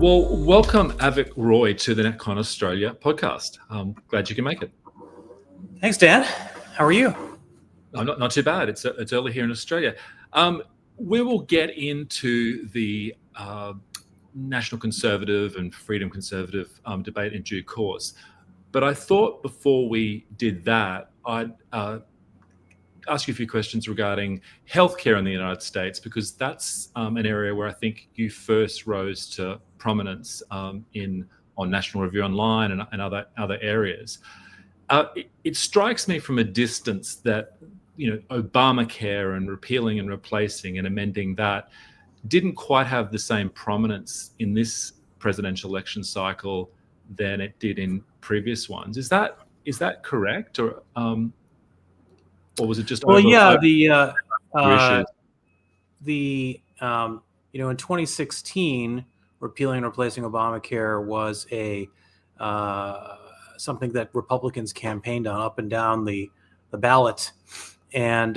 Well, welcome Avik Roy to the NatCon Australia podcast. I'm glad you can make it. Thanks, Dan. How are you? Not too bad. It's early here in Australia. We will get into the National Conservative and Freedom Conservative debate in due course. But I thought before we did that, I'd ask you a few questions regarding healthcare in the United States, because that's an area where I think you first rose to prominence on National Review Online and other areas. It strikes me from a distance that Obamacare and repealing and replacing and amending that didn't quite have the same prominence in this presidential election cycle than it did in previous ones. Is that correct, or was it just in 2016, repealing and replacing Obamacare was something that Republicans campaigned on up and down the ballot, and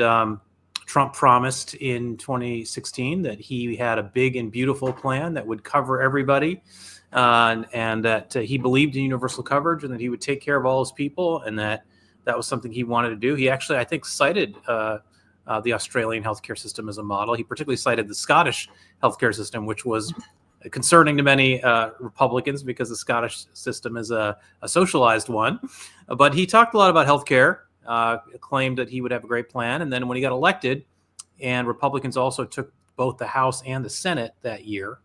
Trump promised in 2016 that he had a big and beautiful plan that would cover everybody, and that he believed in universal coverage and that he would take care of all his people, and that was something he wanted to do. He actually, I think, cited the Australian healthcare system as a model. He particularly cited the Scottish healthcare system, which was concerning to many Republicans because the Scottish system is a socialized one. But he talked a lot about healthcare, claimed that he would have a great plan. And then when he got elected, and Republicans also took both the House and the Senate that year,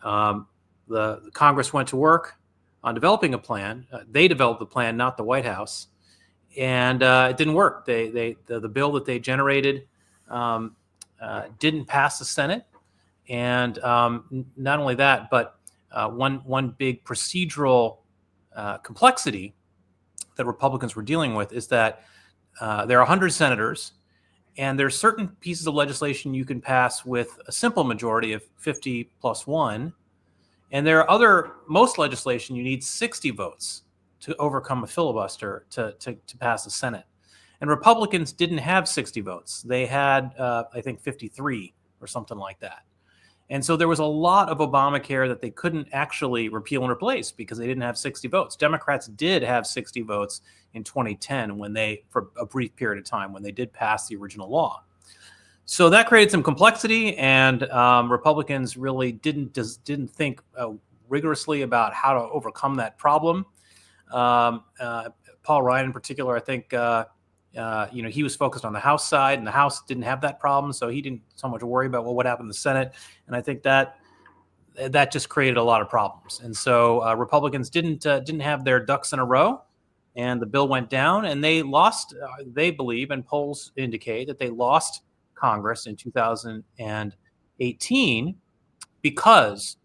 the Congress went to work on developing a plan. They developed the plan, not the White House. And it didn't work. The bill that they generated didn't pass the Senate. And not only that, but one big procedural complexity that Republicans were dealing with is that there are 100 senators, and there are certain pieces of legislation you can pass with a simple majority of 50 plus 1. And there are most legislation you need 60 votes to overcome a filibuster to pass the Senate. And Republicans didn't have 60 votes. They had, I think, 53 or something like that. And so there was a lot of Obamacare that they couldn't actually repeal and replace because they didn't have 60 votes. Democrats did have 60 votes in 2010 for a brief period of time, when they did pass the original law. So that created some complexity, and Republicans really didn't think rigorously about how to overcome that problem. Paul Ryan in particular, I think, he was focused on the House side, and the House didn't have that problem, so he didn't so much worry about what happened in the Senate. And I think that just created a lot of problems. And so Republicans didn't have their ducks in a row, and the bill went down, and they lost. They believe, and polls indicate, that they lost Congress in 2018 because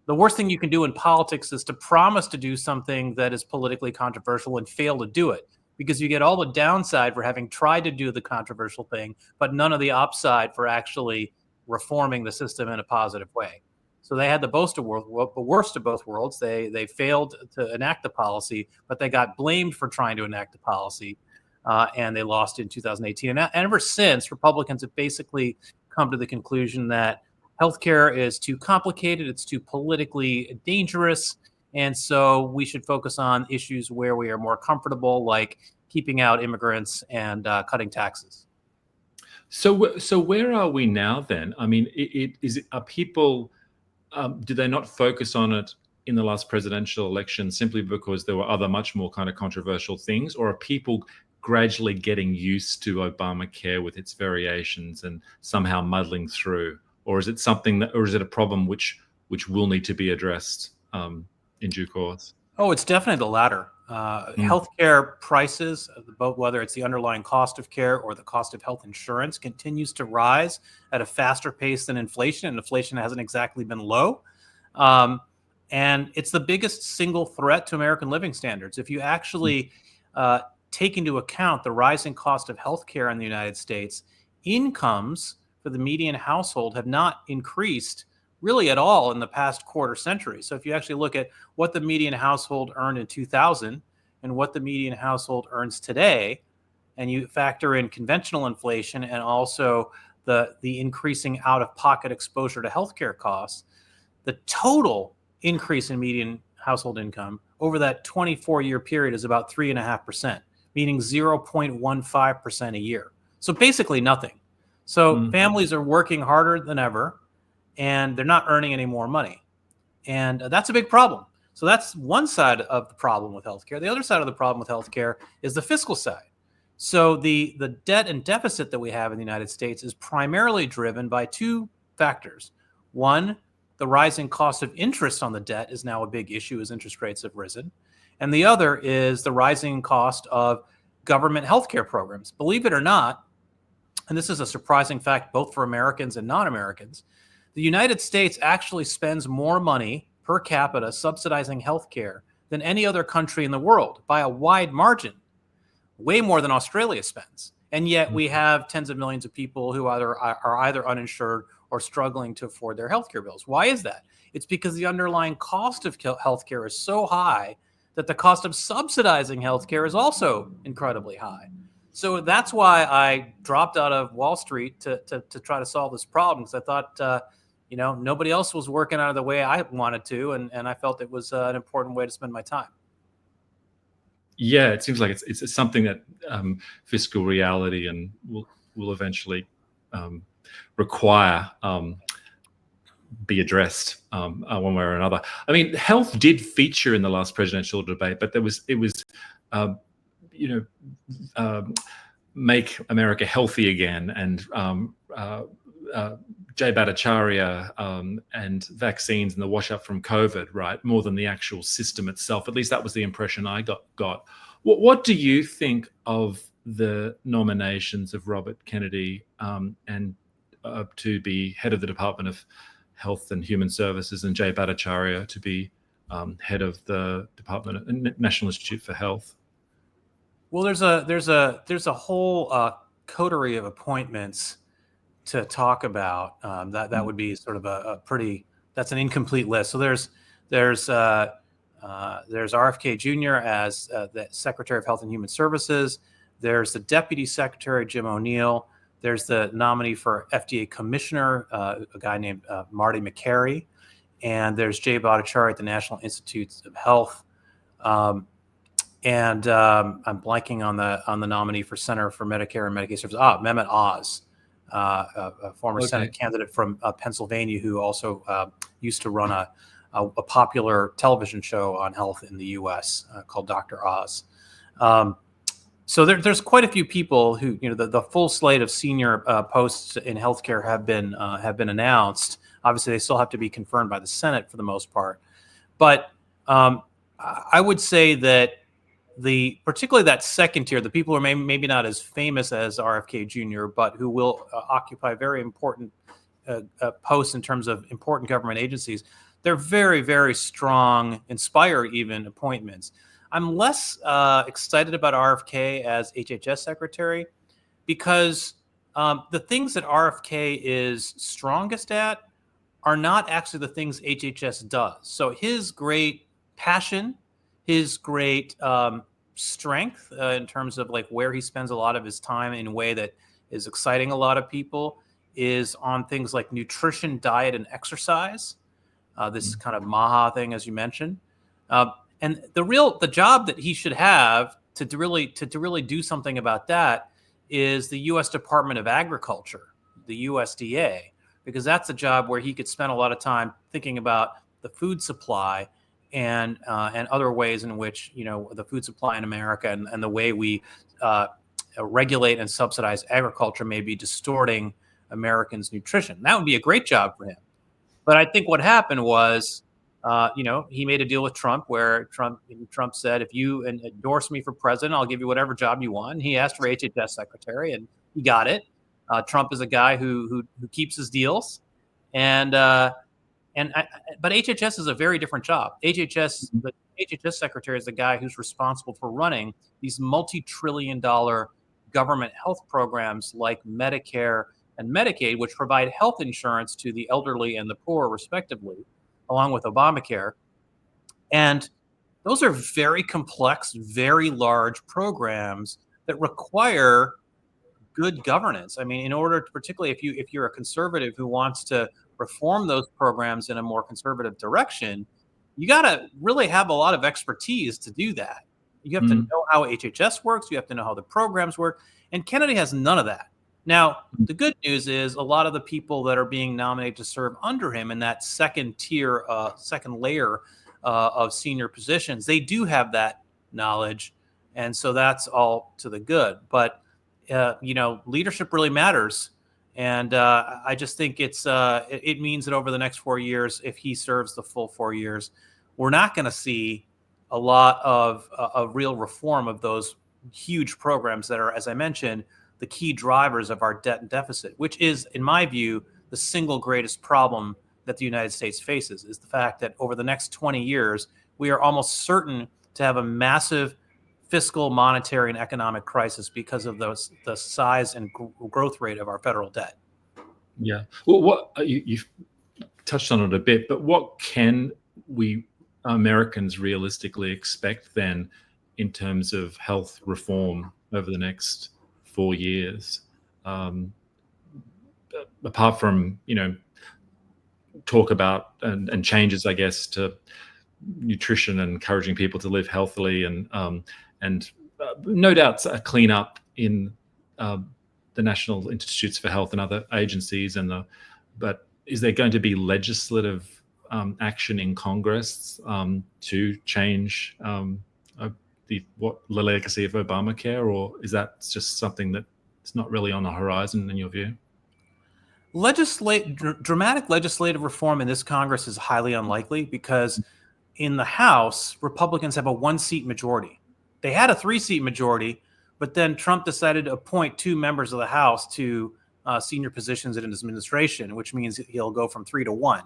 the worst thing you can do in politics is to promise to do something that is politically controversial and fail to do it, because you get all the downside for having tried to do the controversial thing, but none of the upside for actually reforming the system in a positive way. So they had the worst of both worlds. They failed to enact the policy, but they got blamed for trying to enact the policy, and they lost in 2018. And ever since, Republicans have basically come to the conclusion that healthcare is too complicated, it's too politically dangerous, and so we should focus on issues where we are more comfortable, like keeping out immigrants and cutting taxes. So where are we now then? I mean, are people, did they not focus on it in the last presidential election simply because there were other much more kind of controversial things, or are people gradually getting used to Obamacare with its variations and somehow muddling through? Or is it a problem which will need to be addressed in due course? Oh, it's definitely the latter. Healthcare prices, both whether it's the underlying cost of care or the cost of health insurance, continues to rise at a faster pace than inflation, and inflation hasn't exactly been low. And it's the biggest single threat to American living standards. If you actually take into account the rising cost of healthcare in the United States, incomes for the median household have not increased really at all in the past quarter century. So if you actually look at what the median household earned in 2000 and what the median household earns today, and you factor in conventional inflation and also the increasing out-of-pocket exposure to healthcare costs, the total increase in median household income over that 24-year period is about 3.5%, meaning 0.15% a year. So basically nothing. So families are working harder than ever, and they're not earning any more money. And that's a big problem. So that's one side of the problem with healthcare. The other side of the problem with healthcare is the fiscal side. So the debt and deficit that we have in the United States is primarily driven by two factors. One, the rising cost of interest on the debt is now a big issue as interest rates have risen. And the other is the rising cost of government healthcare programs. Believe it or not, and this is a surprising fact both for Americans and non-Americans, the United States actually spends more money per capita subsidizing healthcare than any other country in the world by a wide margin, way more than Australia spends. And yet we have tens of millions of people who are either uninsured or struggling to afford their healthcare bills. Why is that? It's because the underlying cost of healthcare is so high that the cost of subsidizing healthcare is also incredibly high. So that's why I dropped out of Wall Street to try to solve this problem, because I thought, nobody else was working out of the way I wanted to, and I felt it was an important way to spend my time. Yeah, it seems like it's something that fiscal reality and will eventually require be addressed one way or another. I mean, health did feature in the last presidential debate, but it was make America healthy again, and Battachaya and vaccines and the wash up from COVID, right? More than the actual system itself. At least that was the impression I got. What do you think of the nominations of Robert Kennedy and to be head of the Department of Health and Human Services, and Battachaya to be head of the National Institute for Health? Well, there's a whole coterie of appointments to talk about. That would be sort of that's an incomplete list. So there's RFK Jr. as the Secretary of Health and Human Services. There's the Deputy Secretary, Jim O'Neill. There's the nominee for FDA Commissioner, a guy named Marty McCary. And there's Jay Battachaya at the National Institutes of Health. And I'm blanking on the nominee for Center for Medicare and Medicaid Services. Mehmet Oz, a former Senate candidate from Pennsylvania, who also used to run a popular television show on health in the U.S. Called Dr. Oz. So there's quite a few people who, the full slate of senior posts in healthcare have been announced. Obviously, they still have to be confirmed by the Senate for the most part. But I would say that particularly that second tier, the people who are maybe not as famous as RFK Jr., but who will occupy very important posts in terms of important government agencies, they're very, very strong, inspire even appointments. I'm less excited about RFK as HHS secretary because the things that RFK is strongest at are not actually the things HHS does. So his great passion, his great strength in terms of like where he spends a lot of his time in a way that is exciting a lot of people is on things like nutrition, diet, and exercise. This kind of MAHA thing, as you mentioned. And the job that he should have to really do something about that is the U.S. Department of Agriculture, the USDA, because that's a job where he could spend a lot of time thinking about the food supply and other ways in which the food supply in America and the way we regulate and subsidize agriculture may be distorting Americans' nutrition. That would be a great job for him. But I think what happened was, he made a deal with Trump where Trump said, if you endorse me for president, I'll give you whatever job you want. And he asked for HHS secretary, and he got it. Trump is a guy who keeps his deals, but HHS is a very different job. The HHS secretary is the guy who's responsible for running these multi-trillion-dollar government health programs like Medicare and Medicaid, which provide health insurance to the elderly and the poor, respectively, along with Obamacare. And those are very complex, very large programs that require good governance. I mean, in order to, particularly if you're a conservative who wants to reform those programs in a more conservative direction, you got to really have a lot of expertise to do that. You have to know how HHS works. You have to know how the programs work. And Kennedy has none of that. Now, the good news is a lot of the people that are being nominated to serve under him in that second tier, second layer of senior positions, they do have that knowledge. And so that's all to the good. But, leadership really matters. And I just think it means that over the next 4 years, if he serves the full 4 years, we're not going to see a lot of real reform of those huge programs that are, as I mentioned, the key drivers of our debt and deficit, which is, in my view, the single greatest problem that the United States faces, is the fact that over the next 20 years, we are almost certain to have a massive fiscal, monetary, and economic crisis because of the size and growth rate of our federal debt. Yeah. Well, you've touched on it a bit, but what can we Americans realistically expect then in terms of health reform over the next 4 years? Apart from, talk about and changes, I guess, to nutrition and encouraging people to live healthily and no doubt a clean up in the National Institutes for Health and other agencies. But is there going to be legislative action in Congress to change the legacy of Obamacare, or is that just something that's not really on the horizon in your view? Dramatic legislative reform in this Congress is highly unlikely because in the House, Republicans have a 1-seat majority. They had a 3-seat majority, but then Trump decided to appoint 2 members of the House to senior positions in his administration, which means he'll go from 3 to 1.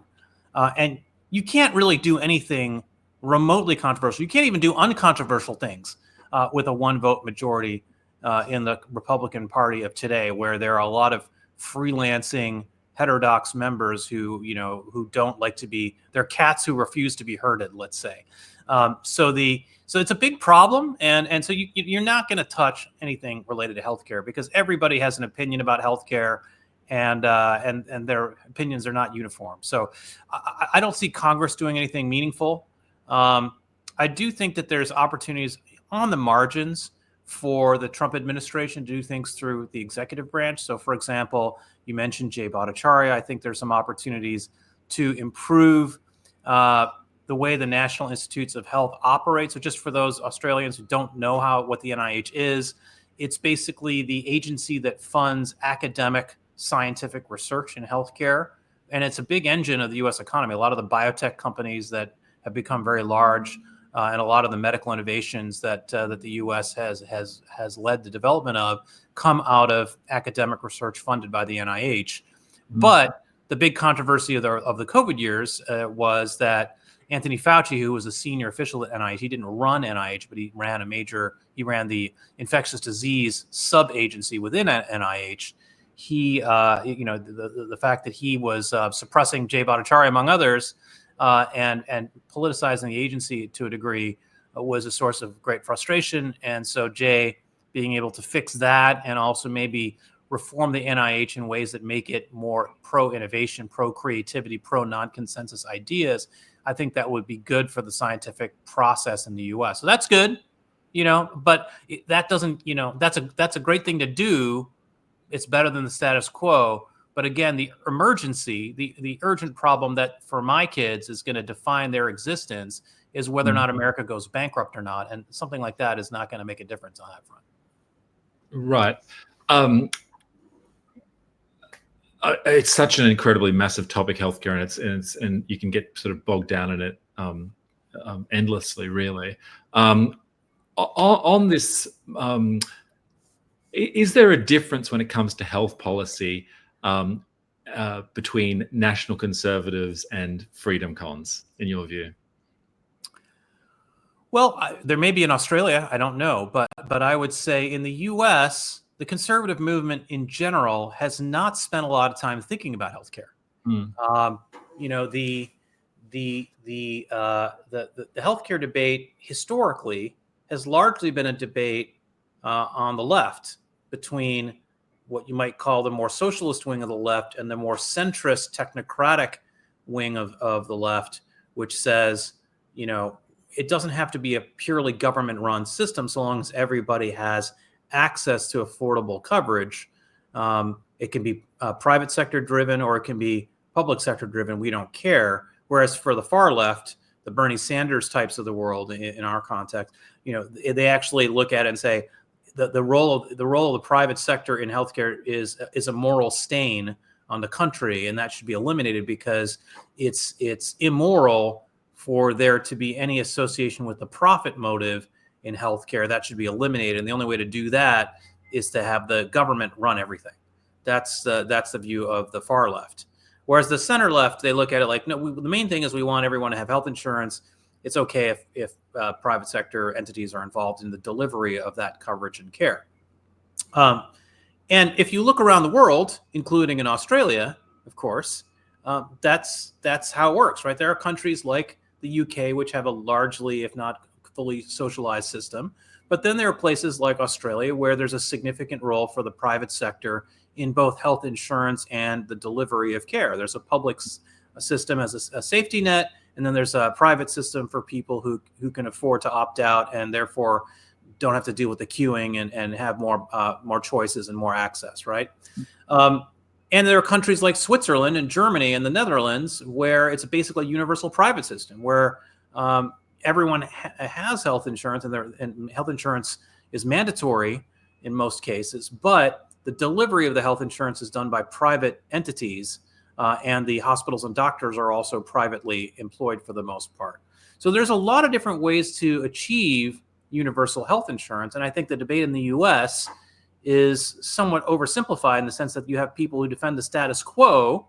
And you can't really do anything remotely controversial. You can't even do uncontroversial things with a 1-vote majority in the Republican Party of today, where there are a lot of freelancing heterodox members who don't like to be, they're cats who refuse to be herded, let's say. So it's a big problem, and so you're not going to touch anything related to healthcare because everybody has an opinion about healthcare, and their opinions are not uniform. So I don't see Congress doing anything meaningful. I do think that there's opportunities on the margins for the Trump administration to do things through the executive branch. So, for example, you mentioned Jay Battachaya. I think there's some opportunities to improve the way the National Institutes of Health operate. So just for those Australians who don't know what the NIH is, it's basically the agency that funds academic scientific research in healthcare. And it's a big engine of the U.S. economy. A lot of the biotech companies that have become very large and a lot of the medical innovations that the U.S. has led the development of come out of academic research funded by the NIH. Mm-hmm. But the big controversy of the COVID years was that Anthony Fauci, who was a senior official at NIH, he didn't run NIH, but he ran the infectious disease sub-agency within NIH. The fact that he was suppressing Jay Battachaya, among others, and politicizing the agency to a degree was a source of great frustration. And so Jay being able to fix that and also maybe reform the NIH in ways that make it more pro-innovation, pro-creativity, pro-non-consensus ideas, I think that would be good for the scientific process in the U.S. So that's good, but that doesn't, that's a great thing to do. It's better than the status quo. But again, the emergency, the urgent problem that for my kids is going to define their existence is whether or not America goes bankrupt or not. And something like that is not going to make a difference on that front. Right. It's such an incredibly massive topic, healthcare, and you can get sort of bogged down in it endlessly, really. On this, is there a difference when it comes to health policy between national conservatives and freedom cons, in your view? Well, there may be in Australia, I don't know, but I would say in the U.S., the conservative movement in general has not spent a lot of time thinking about healthcare. The healthcare debate historically has largely been a debate on the left between what you might call the more socialist wing of the left and the more centrist technocratic wing of the left, which says, it doesn't have to be a purely government-run system so long as everybody has access to affordable coverage. It can be private sector driven or it can be public sector driven. We don't care. Whereas for the far left, the Bernie Sanders types of the world in our context, they actually look at it and say the role of the private sector in healthcare is a moral stain on the country, and that should be eliminated because it's immoral for there to be any association with the profit motive in healthcare. That should be eliminated, and the only way to do that is to have the government run everything. That's the view of the far left. Whereas the center left, they look at it like, no, the main thing is we want everyone to have health insurance. It's okay if private sector entities are involved in the delivery of that coverage and care. And if you look around the world, including in Australia, of course, that's how it works, right? There are countries like the UK, which have a largely, if not fully socialized system. But then there are places like Australia where there's a significant role for the private sector in both health insurance and the delivery of care. There's a public system as a safety net, and then there's a private system for people who can afford to opt out and therefore don't have to deal with the queuing and have more choices and more access, right? And there are countries like Switzerland and Germany and the Netherlands where it's basically a universal private system where everyone has health insurance, and health insurance is mandatory in most cases, but the delivery of the health insurance is done by private entities, and the hospitals and doctors are also privately employed for the most part. So there's a lot of different ways to achieve universal health insurance, and I think the debate in the U.S. is somewhat oversimplified in the sense that you have people who defend the status quo,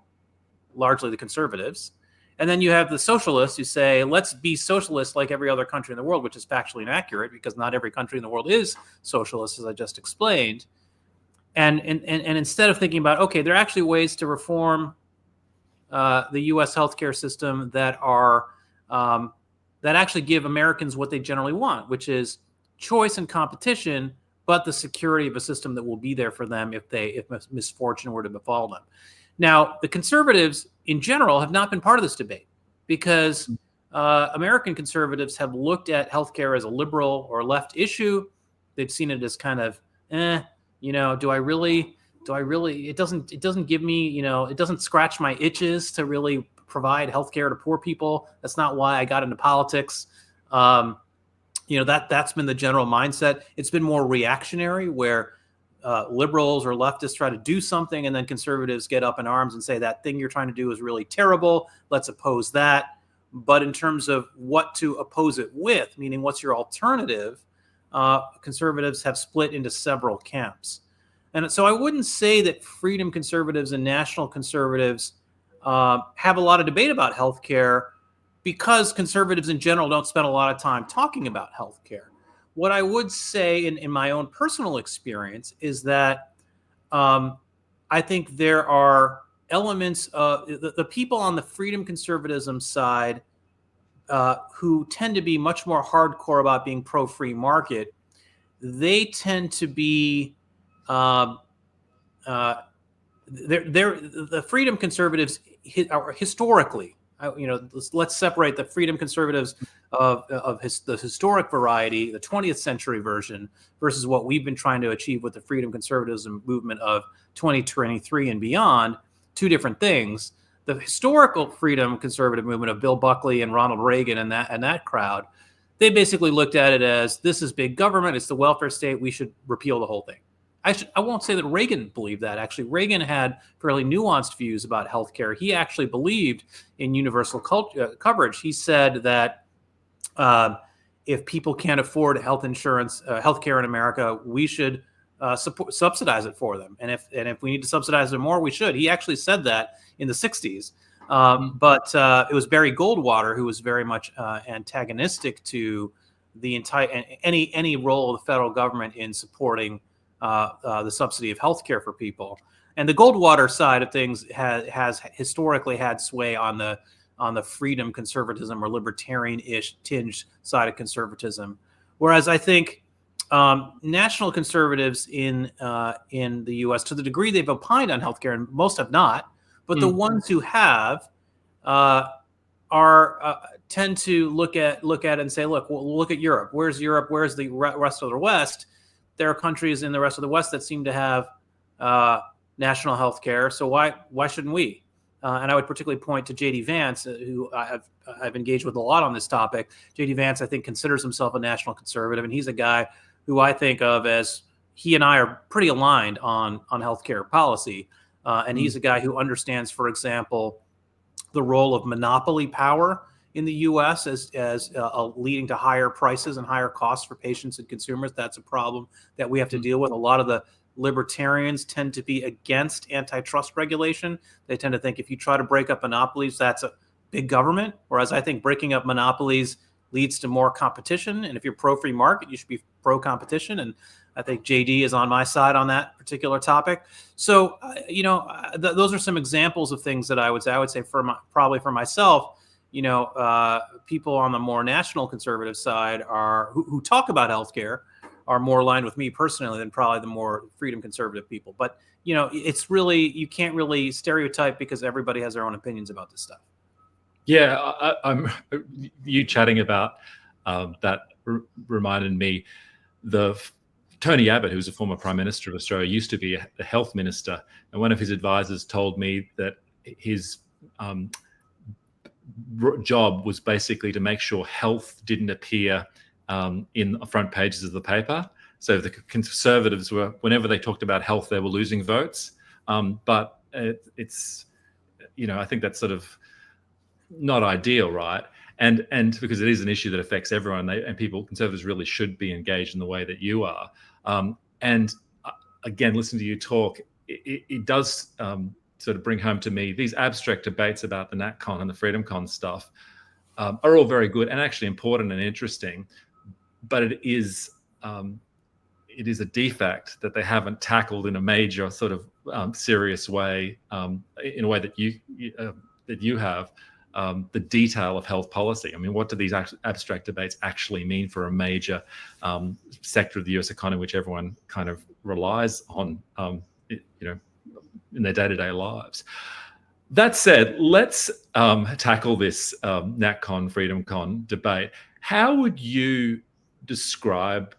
largely the conservatives, and then you have the socialists who say, let's be socialist like every other country in the world, which is factually inaccurate because not every country in the world is socialist, as I just explained. And instead of thinking about, okay, there are actually ways to reform the U.S. healthcare system that are that actually give Americans what they generally want, which is choice and competition, but the security of a system that will be there for them if misfortune were to befall them. Now, the conservatives in general have not been part of this debate because American conservatives have looked at healthcare as a liberal or left issue. They've seen it as kind of, do I really, it doesn't give me, it doesn't scratch my itches to really provide healthcare to poor people. That's not why I got into politics. That's been the general mindset. It's been more reactionary where liberals or leftists try to do something and then conservatives get up in arms and say that thing you're trying to do is really terrible. Let's oppose that. But in terms of what to oppose it with, meaning what's your alternative, conservatives have split into several camps. And so I wouldn't say that freedom conservatives and national conservatives have a lot of debate about healthcare because conservatives in general don't spend a lot of time talking about healthcare. What I would say in my own personal experience is that I think there are elements of the people on the freedom conservatism side who tend to be much more hardcore about being pro-free market. They tend to be the freedom conservatives are historically. Let's separate the freedom conservatives of the historic variety, the 20th century version, versus what we've been trying to achieve with the freedom conservatism movement of 2023 and beyond. Two different things. The historical freedom conservative movement of Bill Buckley and Ronald Reagan and that crowd, they basically looked at it as this is big government, it's the welfare state, we should repeal the whole thing. I won't say that Reagan believed that. Actually, Reagan had fairly nuanced views about healthcare. He actually believed in universal coverage. He said that if people can't afford health insurance, healthcare in America, we should subsidize it for them. And if we need to subsidize it more, we should. He actually said that in the 60s. But it was Barry Goldwater who was very much antagonistic to the entire any role of the federal government in supporting the subsidy of healthcare for people. And the Goldwater side of things has historically had sway on the freedom conservatism or libertarian-ish tinged side of conservatism. Whereas I think national conservatives in the U.S., to the degree they've opined on healthcare, and most have not, but the ones who have tend to look at it and say, look, well, look at Europe. Where's Europe? Where's the rest of the West? There are countries in the rest of the West that seem to have national health care. So why shouldn't we? And I would particularly point to JD Vance, who I've engaged with a lot on this topic. JD Vance, I think, considers himself a national conservative, and he's a guy who I think of as, he and I are pretty aligned on healthcare policy. And he's a guy who understands, for example, the role of monopoly power in the U.S. as leading to higher prices and higher costs for patients and consumers. That's a problem that we have to deal with. A lot of the libertarians tend to be against antitrust regulation. They tend to think if you try to break up monopolies, that's a big government. Whereas I think breaking up monopolies leads to more competition. And if you're pro-free market, you should be pro-competition. And I think JD is on my side on that particular topic. So, those are some examples of things that I would say probably for myself, people on the more national conservative side who talk about healthcare are more aligned with me personally than probably the more freedom conservative people. But, it's really, you can't really stereotype because everybody has their own opinions about this stuff. Yeah, you chatting about that reminded me, Tony Abbott, who was a former Prime Minister of Australia, used to be the health minister, and one of his advisors told me that his job was basically to make sure health didn't appear in the front pages of the paper. So the Conservatives whenever they talked about health, they were losing votes. But it's, I think that's sort of not ideal, right? And because it is an issue that affects everyone, and conservatives really should be engaged in the way that you are. And again, listening to you talk, it does sort of bring home to me these abstract debates about the NatCon and the FreedomCon stuff are all very good and actually important and interesting, but it is a defect that they haven't tackled in a major sort of serious way, in a way that you have. The detail of health policy. I mean, what do these abstract debates actually mean for a major sector of the US economy, which everyone kind of relies on, in their day-to-day lives? That said, let's tackle this NatCon, FreedomCon debate. How would you describe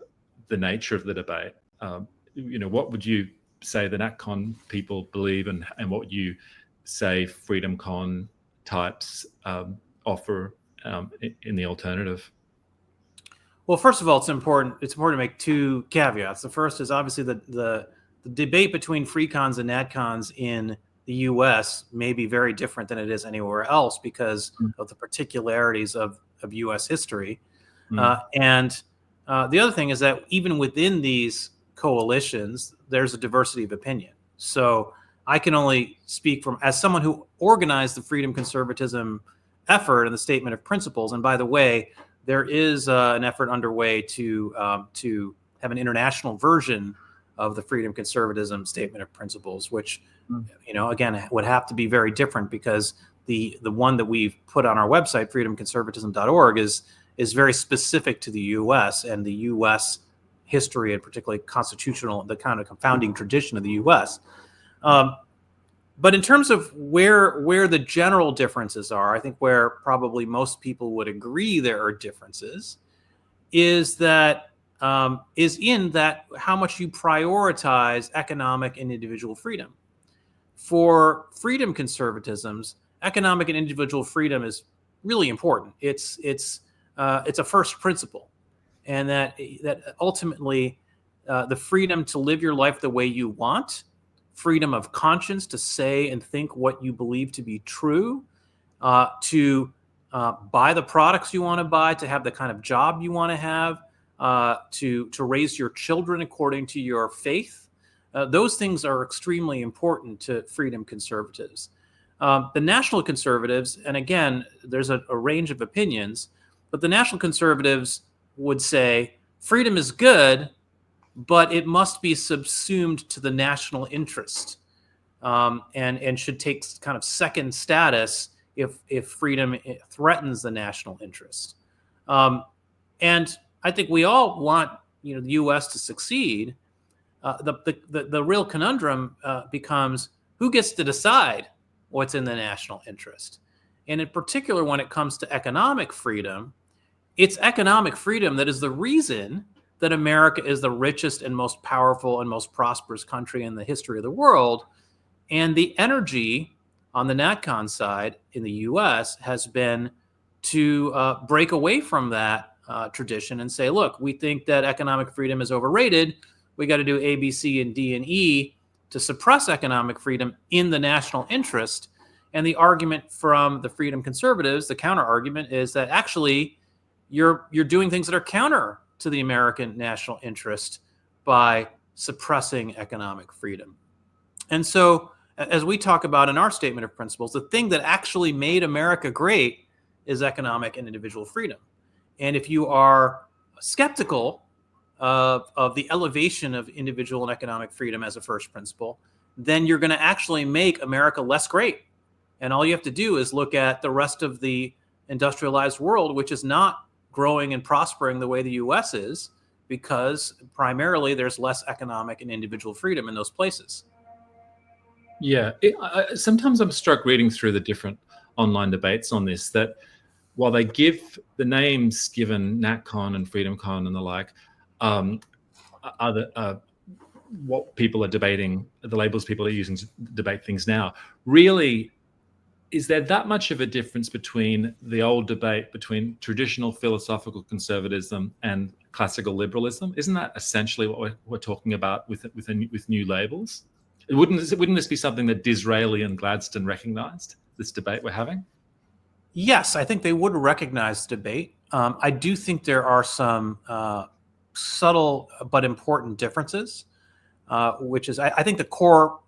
the nature of the debate? What would you say the NatCon people believe, and what would you say FreedomCon types offer in the alternative? Well, first of all, it's important to make two caveats. The first is obviously the debate between free cons and NatCons in the U.S. may be very different than it is anywhere else because of the particularities of U.S. history. And the other thing is that even within these coalitions, there's a diversity of opinion. So I can only speak as someone who organized the freedom conservatism effort and the statement of principles. And by the way, there is an effort underway to have an international version of the freedom conservatism statement of principles, which, again, would have to be very different because the one that we've put on our website, freedomconservatism.org, is very specific to the U.S. and the U.S. history, and particularly the kind of founding tradition of the U.S. But in terms of where the general differences are, I think where probably most people would agree there are differences is in that how much you prioritize economic and individual freedom. For freedom conservatisms, economic and individual freedom is really important. It's a first principle, and that ultimately the freedom to live your life the way you want, freedom of conscience to say and think what you believe to be true, to buy the products you want to buy, to have the kind of job you want to have, to raise your children according to your faith. Those things are extremely important to freedom conservatives. The national conservatives, and again, there's a range of opinions, but the national conservatives would say freedom is good, but it must be subsumed to the national interest, and should take kind of second status if freedom threatens the national interest. And I think we all want, the U.S. to succeed, the real conundrum becomes who gets to decide what's in the national interest. And in particular, when it comes to economic freedom, it's economic freedom that is the reason that America is the richest and most powerful and most prosperous country in the history of the world. And the energy on the NatCon side in the U.S. has been to break away from that tradition and say, look, we think that economic freedom is overrated. We got to do A, B, C, and D, and E to suppress economic freedom in the national interest. And the argument from the freedom conservatives, the counter argument, is that actually you're doing things that are counter to the American national interest by suppressing economic freedom. And so, as we talk about in our statement of principles, the thing that actually made America great is economic and individual freedom. And if you are skeptical of the elevation of individual and economic freedom as a first principle, then you're going to actually make America less great. And all you have to do is look at the rest of the industrialized world, which is not growing and prospering the way the U.S. is, because primarily there's less economic and individual freedom in those places. Yeah, sometimes I'm struck reading through the different online debates on this that while they give the names given NatCon and FreedomCon and the like, what people are debating, the labels people are using to debate things now, really, is there that much of a difference between the old debate between traditional philosophical conservatism and classical liberalism? Isn't that essentially what we're talking about with new labels? Wouldn't this be something that Disraeli and Gladstone recognized, this debate we're having? Yes, I think they would recognize debate. I do think there are some subtle but important differences, which is I think the core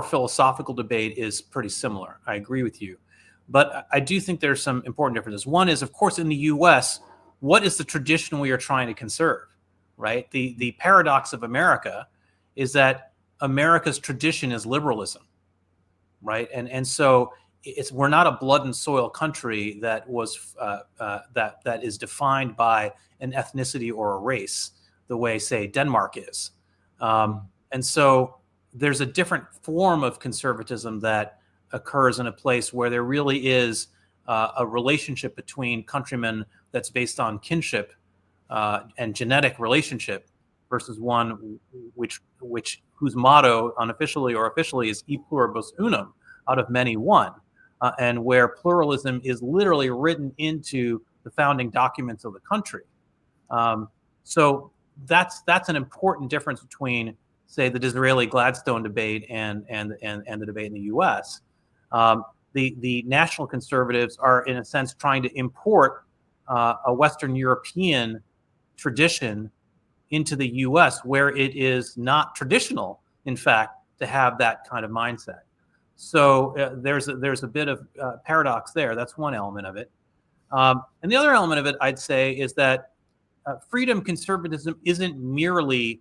philosophical debate is pretty similar. I agree with you. But I do think there's some important differences. One is, of course, in the U.S., what is the tradition we are trying to conserve, right? The paradox of America is that America's tradition is liberalism, right? And so we're not a blood and soil country that was that is defined by an ethnicity or a race the way, say, Denmark is. And so there's a different form of conservatism that occurs in a place where there really is a relationship between countrymen that's based on kinship and genetic relationship versus one whose motto unofficially or officially is e pluribus unum, out of many one, and where pluralism is literally written into the founding documents of the country. So that's an important difference between, say, the Disraeli-Gladstone debate and the debate in the U.S. The national conservatives are, in a sense, trying to import a Western European tradition into the U.S., where it is not traditional, in fact, to have that kind of mindset. So there's a bit of paradox there. That's one element of it. And the other element of it, I'd say, is that freedom conservatism isn't merely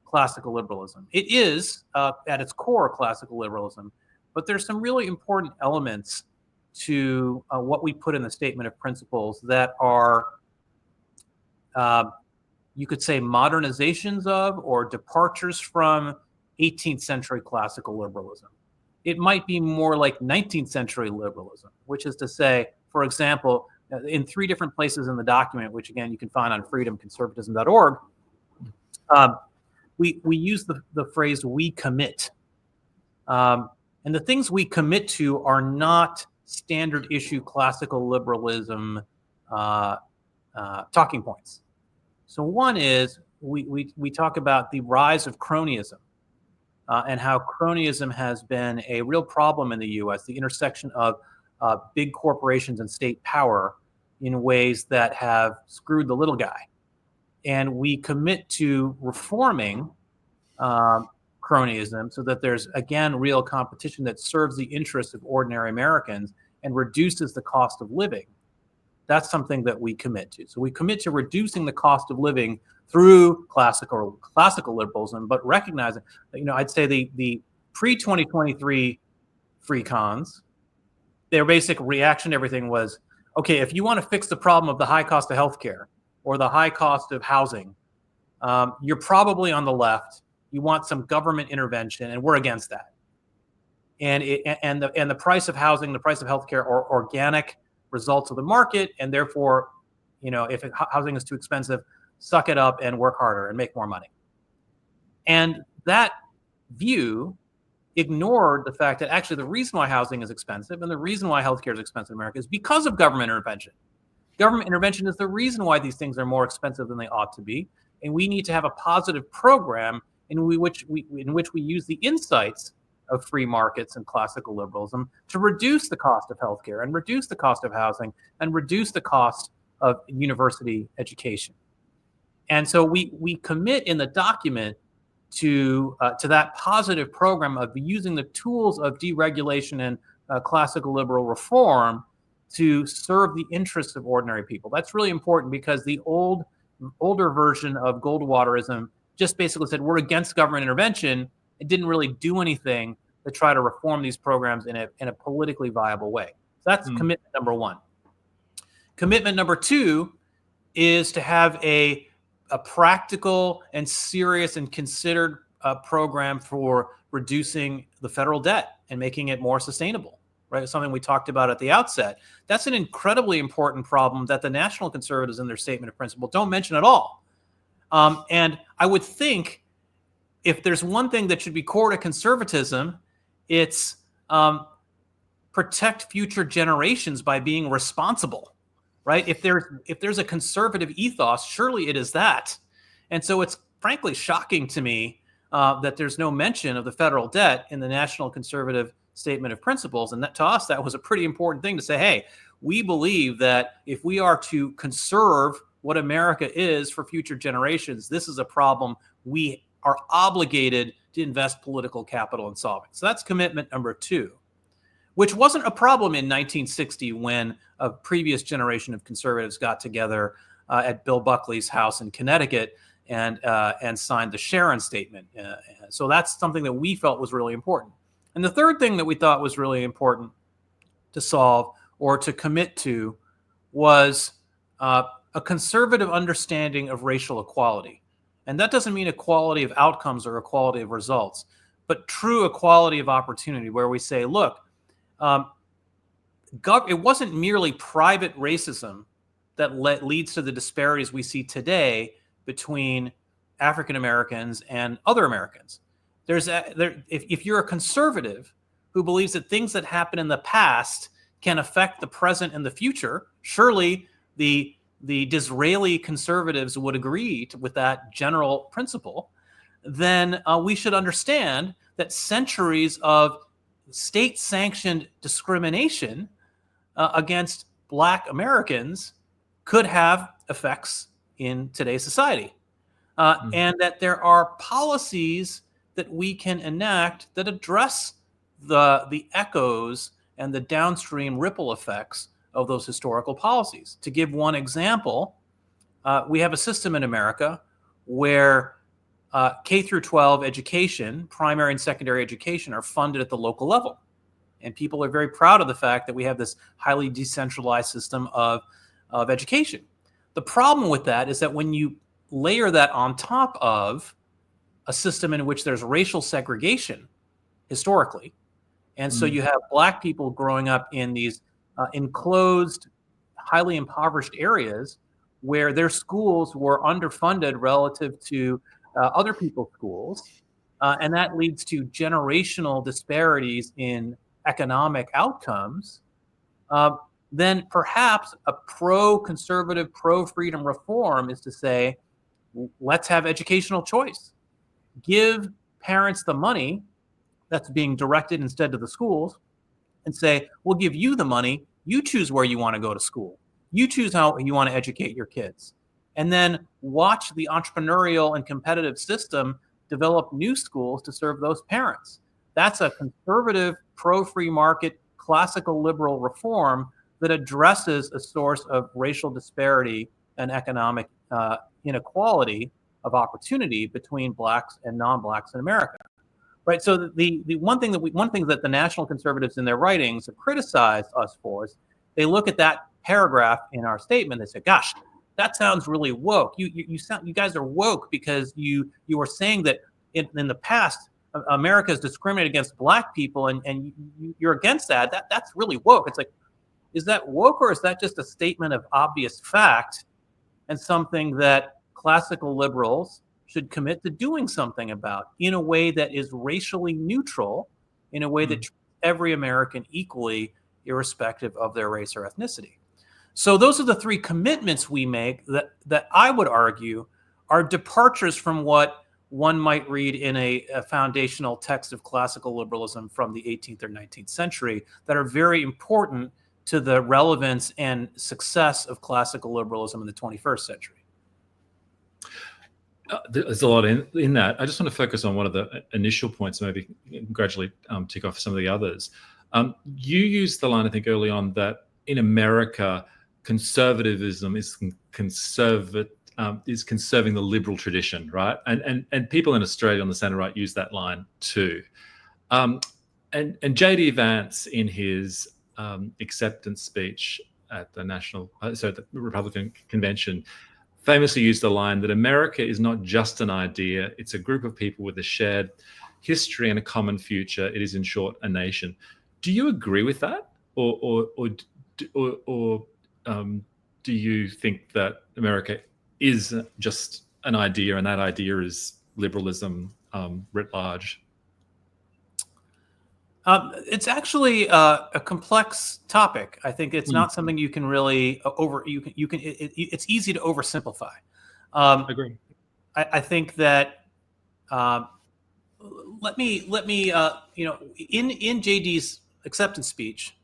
classical liberalism. It is, at its core, classical liberalism, but there's some really important elements to what we put in the statement of principles that are, you could say, modernizations of or departures from 18th century classical liberalism. It might be more like 19th century liberalism, which is to say, for example, in 3 different places in the document, which again you can find on freedomconservatism.org, we use the phrase "we commit," and the things we commit to are not standard issue classical liberalism talking points. So one is we talk about the rise of cronyism and how cronyism has been a real problem in the U.S., the intersection of big corporations and state power in ways that have screwed the little guy. And we commit to reforming cronyism so that there's, again, real competition that serves the interests of ordinary Americans and reduces the cost of living. That's something that we commit to. So we commit to reducing the cost of living through classical liberalism, but recognizing that, I'd say the pre-2023 free cons, their basic reaction to everything was, okay, if you want to fix the problem of the high cost of healthcare or the high cost of housing, you're probably on the left. You want some government intervention, and we're against that. And the price of housing, the price of healthcare are organic results of the market, and therefore, if housing is too expensive, suck it up and work harder and make more money. And that view ignored the fact that actually the reason why housing is expensive and the reason why healthcare is expensive in America is because of government intervention. Government intervention is the reason why these things are more expensive than they ought to be, and we need to have a positive program in which we use the insights of free markets and classical liberalism to reduce the cost of healthcare and reduce the cost of housing and reduce the cost of university education. And so we commit in the document to that positive program of using the tools of deregulation and classical liberal reform to serve the interests of ordinary people. That's really important because the older version of Goldwaterism just basically said we're against government intervention. It didn't really do anything to try to reform these programs in a politically viable way. So that's commitment number one. Commitment number two is to have a practical and serious and considered program for reducing the federal debt and making it more sustainable, right? Something we talked about at the outset. That's an incredibly important problem that the National Conservatives in their statement of principle don't mention at all. And I would think if there's one thing that should be core to conservatism, it's protect future generations by being responsible. Right? If there's a conservative ethos, surely it is that. And so it's frankly shocking to me that there's no mention of the federal debt in the National Conservative Statement of Principles. And that, to us, that was a pretty important thing to say, hey, we believe that if we are to conserve what America is for future generations, this is a problem we are obligated to invest political capital in solving. So that's commitment number two, which wasn't a problem in 1960 when a previous generation of conservatives got together at Bill Buckley's house in Connecticut and signed the Sharon Statement. So that's something that we felt was really important. And the third thing that we thought was really important to solve or to commit to was a conservative understanding of racial equality. And that doesn't mean equality of outcomes or equality of results, but true equality of opportunity, where we say, look, it wasn't merely private racism that leads to the disparities we see today between African Americans and other Americans. If you're a conservative who believes that things that happen in the past can affect the present and the future, surely the Disraeli conservatives would agree with that general principle. Then we should understand that centuries of state-sanctioned discrimination against Black Americans could have effects in today's society. And that there are policies that we can enact that address the echoes and the downstream ripple effects of those historical policies. To give one example, we have a system in America where K through 12 education, primary and secondary education, are funded at the local level. And people are very proud of the fact that we have this highly decentralized system of education. The problem with that is that when you layer that on top of a system in which there's racial segregation historically, and so you have Black people growing up in these enclosed, highly impoverished areas where their schools were underfunded relative to other people's schools, and that leads to generational disparities in economic outcomes, then perhaps a pro-conservative, pro-freedom reform is to say, let's have educational choice. Give parents the money that's being directed instead to the schools and say, we'll give you the money. You choose where you want to go to school. You choose how you want to educate your kids. And then watch the entrepreneurial and competitive system develop new schools to serve those parents. That's a conservative, pro-free market, classical liberal reform that addresses a source of racial disparity and economic inequality of opportunity between Blacks and non-Blacks in America. Right. So the one thing that the National Conservatives in their writings have criticized us for is they look at that paragraph in our statement. They say, "Gosh, that sounds really woke. You guys are woke because you are saying that in the past America has discriminated against black people, and you're against that. That's really woke. It's like, is that woke, or is that just a statement of obvious fact and something that classical liberals should commit to doing something about in a way that is racially neutral, in a way that treats every American equally, irrespective of their race or ethnicity? So those are the three commitments we make that I would argue are departures from what one might read in a foundational text of classical liberalism from the 18th or 19th century, that are very important to the relevance and success of classical liberalism in the 21st century. There's a lot in that. I just want to focus on one of the initial points, maybe gradually tick off some of the others. You used the line, I think, early on, that in America, conservatism is conserving the liberal tradition, right? And people in Australia on the centre right use that line too. And JD Vance, in his acceptance speech at the Republican convention, famously used the line that America is not just an idea; it's a group of people with a shared history and a common future. It is, in short, a nation. Do you agree with that, or do you think that America is just an idea, and that idea is liberalism writ large? It's actually a complex topic. I think it's not something you can really it's easy to oversimplify. Agree. I think that let me in JD's acceptance speech,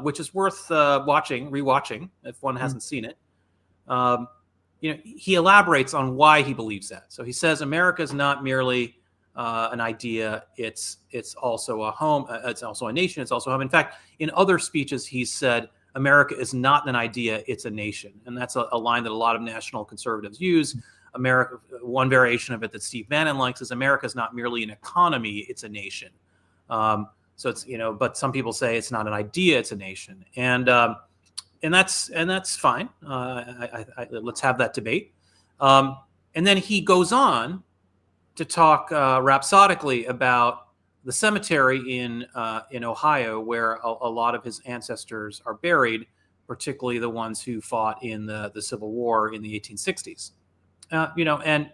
which is worth rewatching if one hasn't seen it. He elaborates on why he believes that. So he says America is not merely an idea; it's also a home. It's also a nation. It's also a home. In fact, in other speeches, he said America is not an idea; it's a nation, and that's a line that a lot of national conservatives use. America, one variation of it that Steve Bannon likes, is America is not merely an economy; it's a nation. So it's but some people say it's not an idea; it's a nation, and that's fine. Let's have that debate. And then he goes on to talk rhapsodically about the cemetery in Ohio, where a lot of his ancestors are buried, particularly the ones who fought in the Civil War in the 1860s. And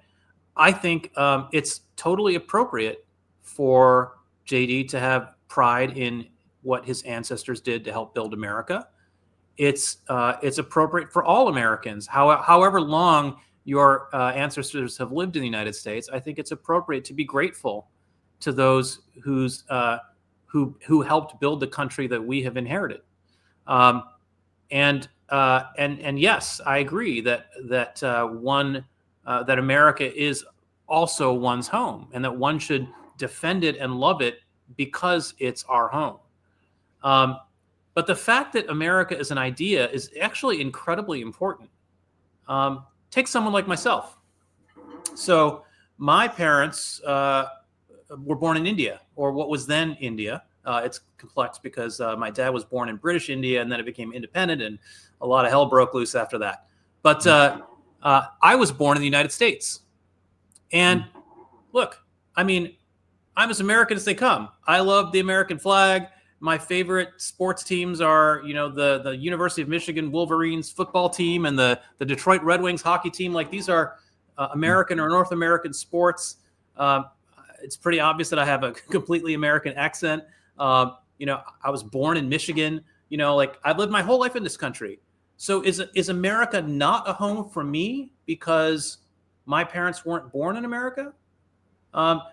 I think it's totally appropriate for JD to have pride in what his ancestors did to help build America. It's appropriate for all Americans, however long your ancestors have lived in the United States. I think it's appropriate to be grateful to those who helped build the country that we have inherited. And yes, I agree that America is also one's home, and that one should defend it and love it because it's our home. But the fact that America is an idea is actually incredibly important. Take someone like myself. So my parents were born in India, or what was then India. It's complex because my dad was born in British India, and then it became independent, and a lot of hell broke loose after that. But I was born in the United States. And look, I mean, I'm as American as they come. I love the American flag. My favorite sports teams are, the University of Michigan Wolverines football team and the Detroit Red Wings hockey team. Like, these are American or North American sports. It's pretty obvious that I have a completely American accent. I was born in Michigan. I've lived my whole life in this country. So is America not a home for me because my parents weren't born in America?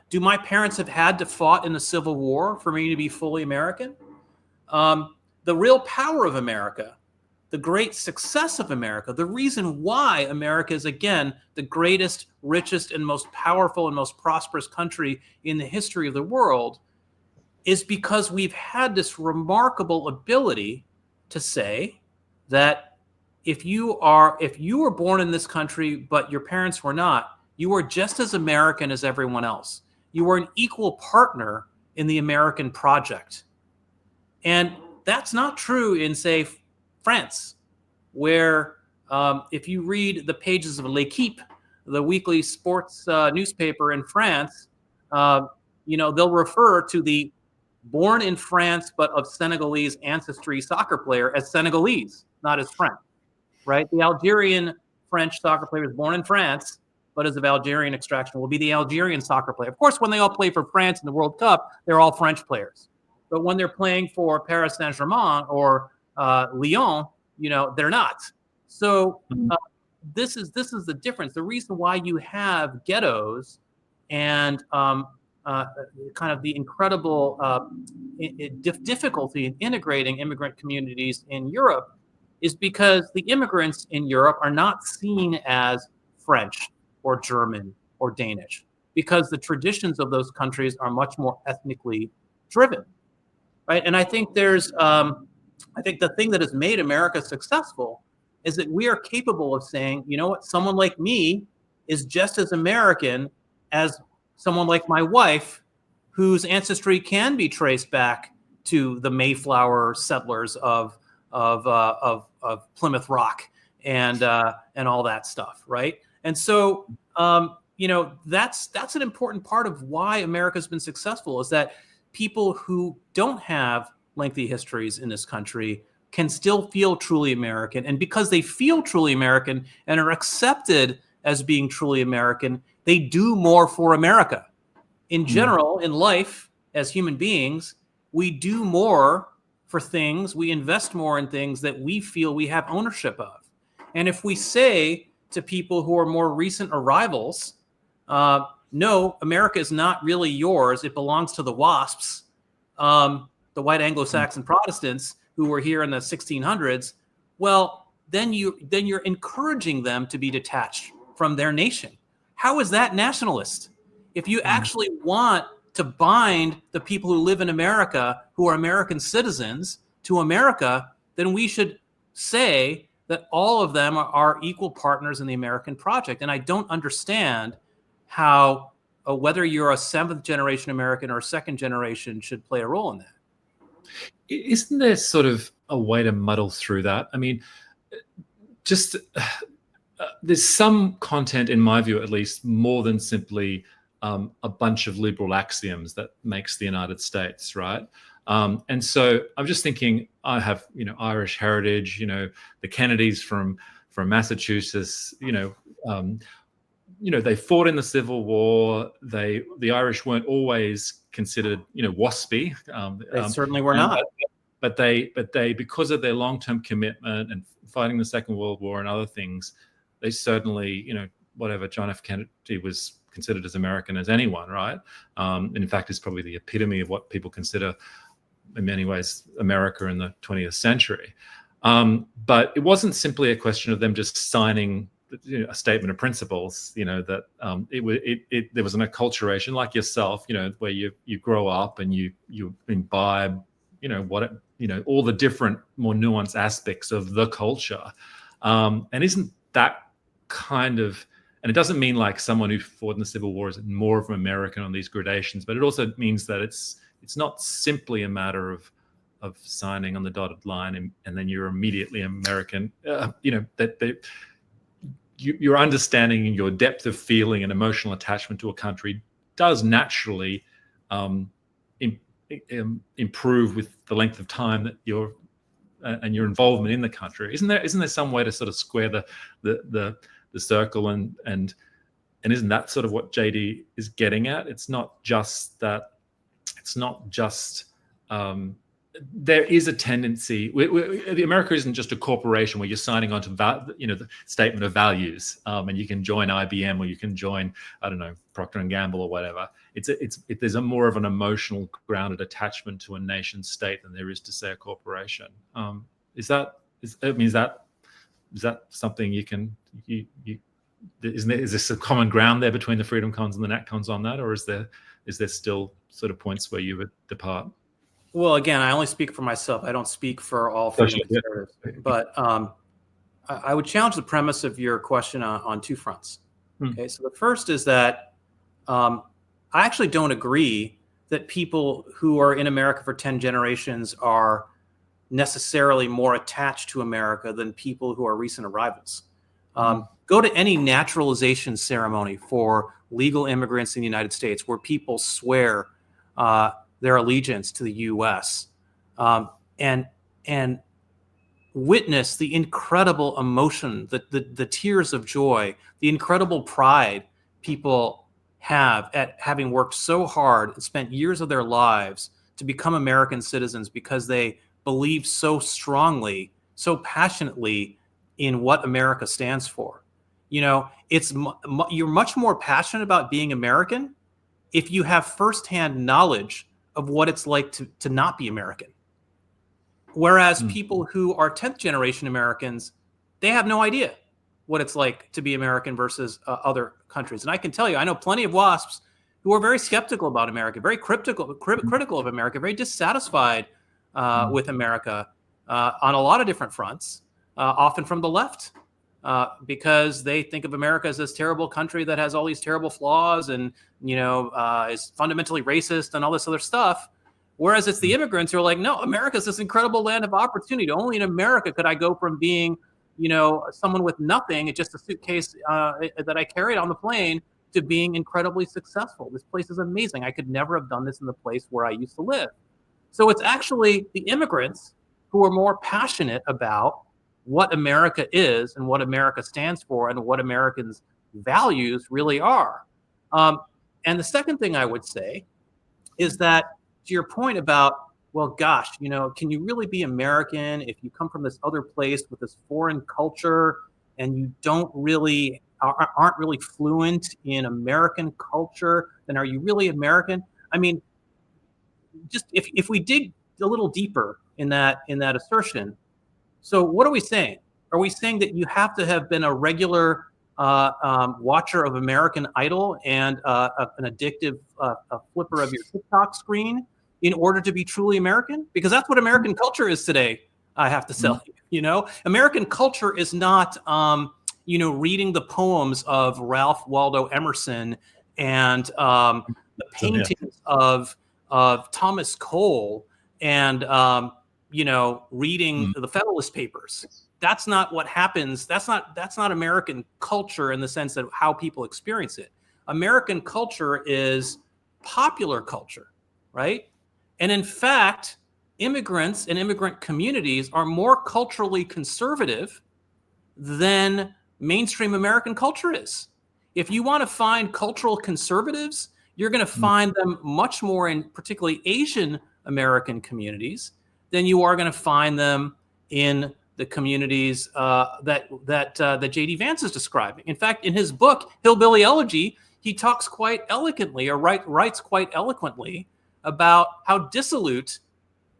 Do my parents have had to fight in the Civil War for me to be fully American? The real power of America, the great success of America, the reason why America is, again, the greatest, richest, and most powerful and most prosperous country in the history of the world, is because we've had this remarkable ability to say that if you were born in this country but your parents were not, you are just as American as everyone else. You are an equal partner in the American project. And that's not true in, say, France, where If you read the pages of L'Equipe, the weekly sports newspaper in France, they'll refer to the born in France but of Senegalese ancestry soccer player as Senegalese, not as French, right? The Algerian French soccer player is born in France but is of Algerian extraction will be the Algerian soccer player. Of course, when they all play for France in the World Cup, they're all French players. But when they're playing for Paris Saint-Germain or Lyon, they're not. So this is the difference. The reason why you have ghettos and kind of the incredible difficulty in integrating immigrant communities in Europe is because the immigrants in Europe are not seen as French or German or Danish, because the traditions of those countries are much more ethnically driven, right? And I think I think the thing that has made America successful is that we are capable of saying, you know what, someone like me is just as American as someone like my wife, whose ancestry can be traced back to the Mayflower settlers of Plymouth Rock and all that stuff, right? And so, that's an important part of why America's been successful, is that people who don't have lengthy histories in this country can still feel truly American. And because they feel truly American and are accepted as being truly American, they do more for America. In general, in life, as human beings, we do more for things, we invest more in things that we feel we have ownership of. And if we say to people who are more recent arrivals, no, America is not really yours, it belongs to the WASPs, the white Anglo-Saxon Protestants who were here in the 1600s, well, then you're encouraging them to be detached from their nation. How is that nationalist? If you actually want to bind the people who live in America, who are American citizens, to America, then we should say that all of them are equal partners in the American project. And I don't understand how whether you're a seventh generation American or a second generation should play a role in that. Isn't there sort of a way to muddle through that? I mean, just there's some content, in my view at least, more than simply a bunch of liberal axioms that makes the United States, right? And so I'm just thinking, I have, Irish heritage, the Kennedys from Massachusetts, they fought in the Civil War. The Irish weren't always considered, waspy. They certainly were not. But they, because of their long-term commitment and fighting the Second World War and other things, they certainly, whatever, John F. Kennedy was considered as American as anyone, right? In fact, is probably the epitome of what people consider, in many ways, America in the 20th century. But it wasn't simply a question of them just signing a statement of principles, that there was an acculturation like yourself, where you grow up and you imbibe, all the different more nuanced aspects of the culture. And isn't that kind of, and it doesn't mean like someone who fought in the Civil War is more of an American on these gradations, but it also means that it's not simply a matter of signing on the dotted line and then you're immediately American. Your understanding and your depth of feeling and emotional attachment to a country does naturally improve with the length of time that your involvement in the country. Isn't there some way to sort of square the circle and isn't that sort of what JD is getting at? It's not just that. It's not just. There is a tendency. America isn't just a corporation where you're signing on to the statement of values, and you can join IBM or you can join, I don't know, Procter and Gamble or whatever. There's a more of an emotional grounded attachment to a nation state than there is to, say, a corporation. Is that something you can is there some common ground there between the freedom cons and the NatCons on that, or is there still sort of points where you would depart? Well, again, I only speak for myself. I don't speak for all freedom conservatives. But I would challenge the premise of your question on two fronts. Okay, so the first is that I actually don't agree that people who are in America for 10 generations are necessarily more attached to America than people who are recent arrivals. Go to any naturalization ceremony for legal immigrants in the United States where people swear their allegiance to the U.S. And witness the incredible emotion, the tears of joy, the incredible pride people have at having worked so hard and spent years of their lives to become American citizens because they believe so strongly, so passionately in what America stands for. You know, you're much more passionate about being American if you have firsthand knowledge of what it's like to not be American. Whereas people who are 10th generation Americans, they have no idea what it's like to be American versus other countries. And I can tell you, I know plenty of WASPs who are very skeptical about America, very critical of America, very dissatisfied with America on a lot of different fronts, often from the left, because they think of America as this terrible country that has all these terrible flaws and, you know, is fundamentally racist and all this other stuff. Whereas it's the immigrants who are like, no, America's this incredible land of opportunity. Only in America could I go from being, you know, someone with nothing, it's just a suitcase that I carried on the plane, to being incredibly successful. This place is amazing. I could never have done this in the place where I used to live. So it's actually the immigrants who are more passionate about what America is and what America stands for and what Americans' values really are. And the second thing I would say is that, to your point about, well, gosh, you know, can you really be American if you come from this other place with this foreign culture and you aren't really fluent in American culture? Then are you really American? I mean, just if we dig a little deeper in that assertion, so what are we saying? Are we saying that you have to have been a regular watcher of American Idol and an addictive flipper of your TikTok screen in order to be truly American? Because that's what American culture is today, I have to tell you. You know, American culture is not, you know, reading the poems of Ralph Waldo Emerson and the paintings of Thomas Cole and, you know, reading the Federalist Papers. That's not what happens. That's not American culture in the sense of how people experience it. American culture is popular culture, right? And in fact, immigrants and immigrant communities are more culturally conservative than mainstream American culture is. If you want to find cultural conservatives, you're going to find them much more in particularly Asian American communities than you are going to find them in the communities that JD Vance is describing. In fact, in his book, Hillbilly Elegy, he talks quite eloquently, or writes quite eloquently, about how dissolute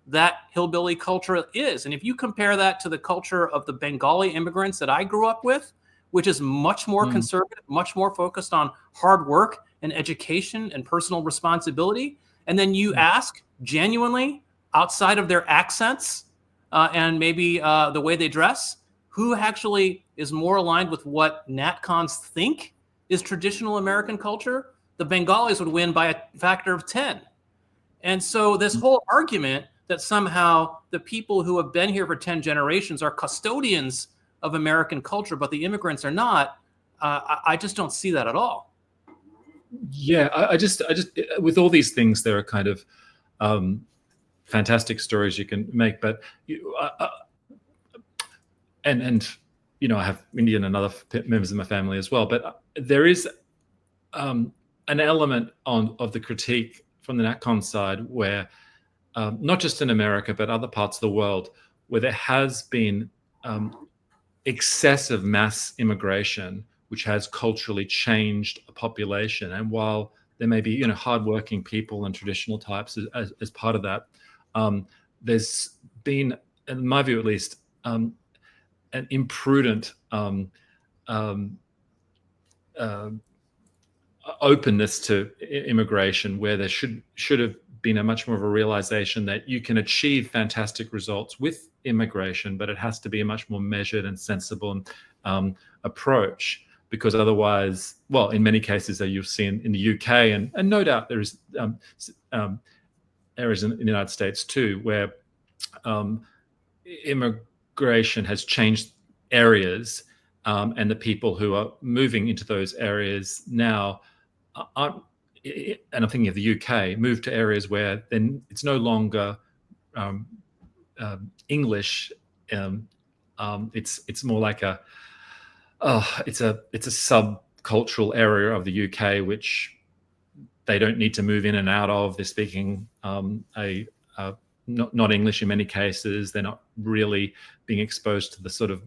that hillbilly culture is. And if you compare that to the culture of the Bengali immigrants that I grew up with, which is much more conservative, much more focused on hard work and education and personal responsibility, and then you ask genuinely, outside of their accents and maybe the way they dress, who actually is more aligned with what NatCons think is traditional American culture, the Bengalis would win by a factor of 10. And so this whole argument that somehow the people who have been here for 10 generations are custodians of American culture, but the immigrants are not, I just don't see that at all. Yeah, I just with all these things, there are kind of fantastic stories you can make, but and you know, I have Indian and other members of my family as well, but there is an element of the critique from the NatCons side where not just in America but other parts of the world, where there has been excessive mass immigration, which has culturally changed a population. And while there may be, you know, hardworking people and traditional types as part of that, there's been, in my view at least, an imprudent openness to immigration, where there should have been a much more of a realization that you can achieve fantastic results with immigration, but it has to be a much more measured and sensible approach, because otherwise, well, in many cases that you've seen in the UK, and no doubt there is areas in the United States too, where immigration has changed areas, and the people who are moving into those areas now aren't, and I'm thinking of the UK, move to areas where then it's no longer English. It's more like it's a subcultural area of the UK which they don't need to move in and out of. They're speaking not English in many cases. They're not really being exposed to the sort of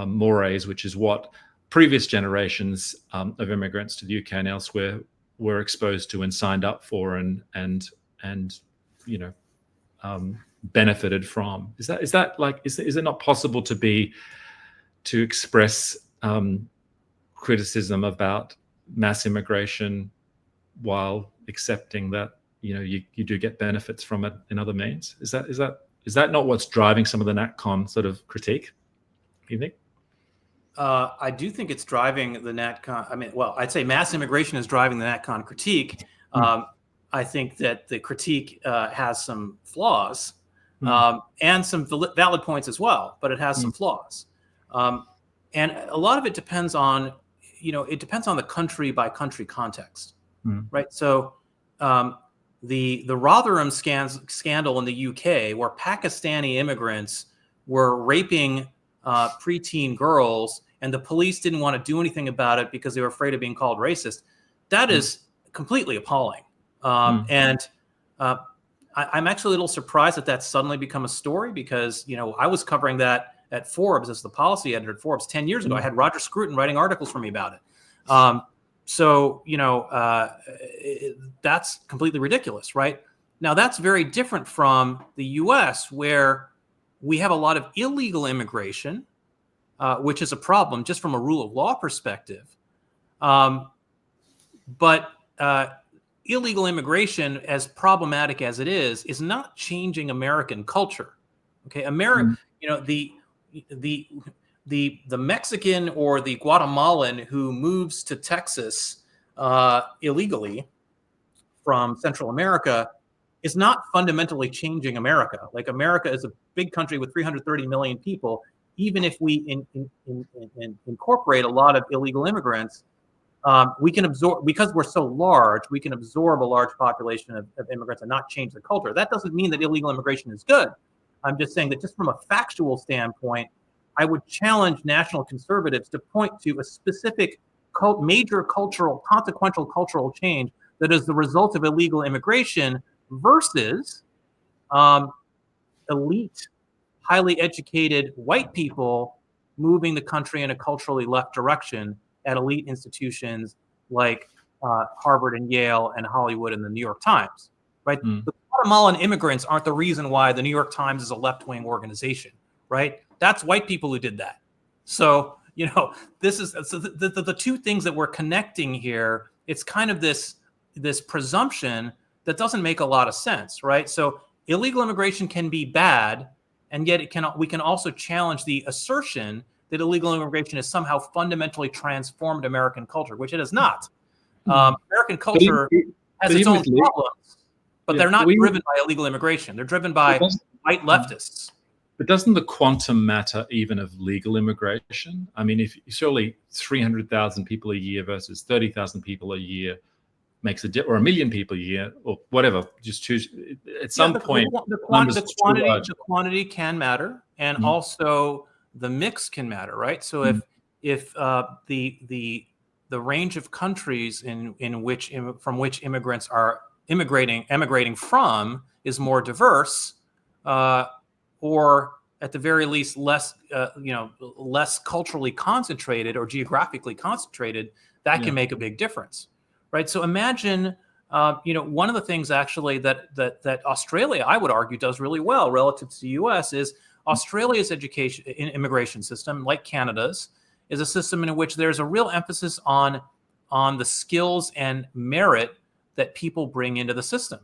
mores, which is what previous generations of immigrants to the UK and elsewhere were exposed to and signed up for and benefited from. Is it not possible to express criticism about mass immigration while accepting that you do get benefits from it in other means? Is that not what's driving some of the NatCon sort of critique, you think? I do think it's driving the NatCon. I'd say mass immigration is driving the NatCon critique. I think that the critique has some flaws and some valid points as well, but it has some flaws. And a lot of it depends on, the country by country context, right? So the Rotherham scandal in the UK, where Pakistani immigrants were raping preteen girls, and the police didn't want to do anything about it because they were afraid of being called racist. That is completely appalling. And I'm actually a little surprised that that's suddenly become a story, because, I was covering that at Forbes as the policy editor at Forbes 10 years ago. I had Roger Scruton writing articles for me about it. That's completely ridiculous, right? Now, that's very different from the US, where we have a lot of illegal immigration, which is a problem just from a rule of law perspective. But illegal immigration, as problematic as it is not changing American culture. Okay, the Mexican or the Guatemalan who moves to Texas illegally from Central America is not fundamentally changing America. Like, America is a big country with 330 million people. Even if we incorporate a lot of illegal immigrants, we can absorb, because we're so large, we can absorb a large population of immigrants and not change the culture. That doesn't mean that illegal immigration is good. I'm just saying that just from a factual standpoint, I would challenge national conservatives to point to a specific major consequential cultural change that is the result of illegal immigration versus elite, highly educated white people moving the country in a culturally left direction at elite institutions like Harvard and Yale and Hollywood and the New York Times, right? The Guatemalan immigrants aren't the reason why the New York Times is a left-wing organization, right? That's white people who did that. So, this is the two things that we're connecting here. It's kind of this presumption that doesn't make a lot of sense, right? So illegal immigration can be bad, and yet we can also challenge the assertion that illegal immigration has somehow fundamentally transformed American culture, which it has not. American culture has its own problems, but they're not driven by illegal immigration. They're driven by white leftists. But doesn't the quantum matter even of legal immigration? I mean, if surely 300,000 people a year versus 30,000 people a year makes or 1 million people a year, or whatever, just choose at some point. The quantity can matter, and also the mix can matter, right? So if the range of countries from which immigrants are emigrating from is more diverse, or at the very least less culturally concentrated or geographically concentrated, that can make a big difference, right? So imagine, one of the things actually that Australia, I would argue, does really well relative to the U.S. is Australia's immigration system, like Canada's, is a system in which there's a real emphasis on the skills and merit that people bring into the system.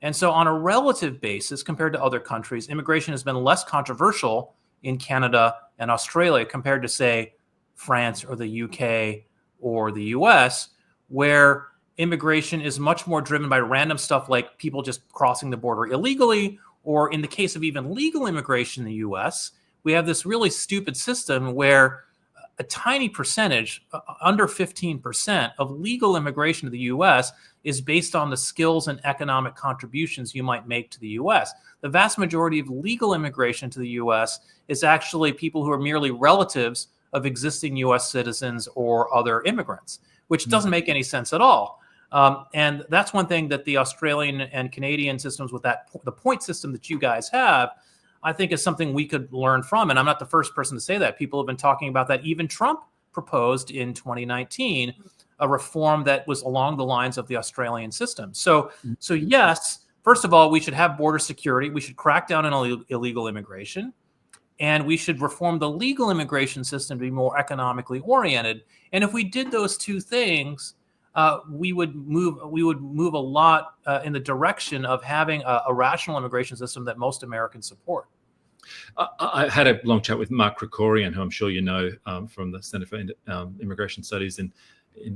And so on a relative basis, compared to other countries, immigration has been less controversial in Canada and Australia compared to, say, France or the UK or the US, where immigration is much more driven by random stuff like people just crossing the border illegally, Or in the case of even legal immigration in the US, we have this really stupid system where a tiny percentage, under 15% of legal immigration to the US is based on the skills and economic contributions you might make to the US. The vast majority of legal immigration to the US is actually people who are merely relatives of existing US citizens or other immigrants, which doesn't make any sense at all. And that's one thing that the Australian and Canadian systems with the point system that you guys have, I think is something we could learn from. And I'm not the first person to say that. People have been talking about that. Even Trump proposed in 2019 a reform that was along the lines of the Australian system. So yes, first of all, we should have border security. We should crack down on illegal immigration. And we should reform the legal immigration system to be more economically oriented. And if we did those two things, we would move a lot in the direction of having a rational immigration system that most Americans support. I had a long chat with Mark Krikorian, who I'm sure you know from the Center for Immigration Studies in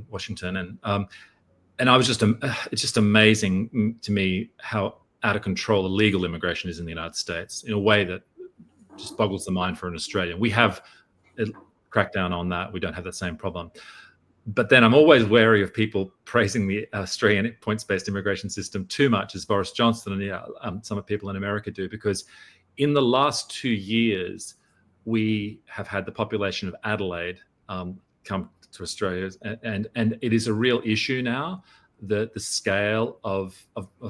Washington, and I was it's just amazing to me how out of control illegal immigration is in the United States in a way that just boggles the mind for an Australian. We have cracked down on that. We don't have that same problem. But then I'm always wary of people praising the Australian points-based immigration system too much, as Boris Johnson and some people in America do, because in the last 2 years, we have had the population of Adelaide come to Australia, and it is a real issue now, the scale of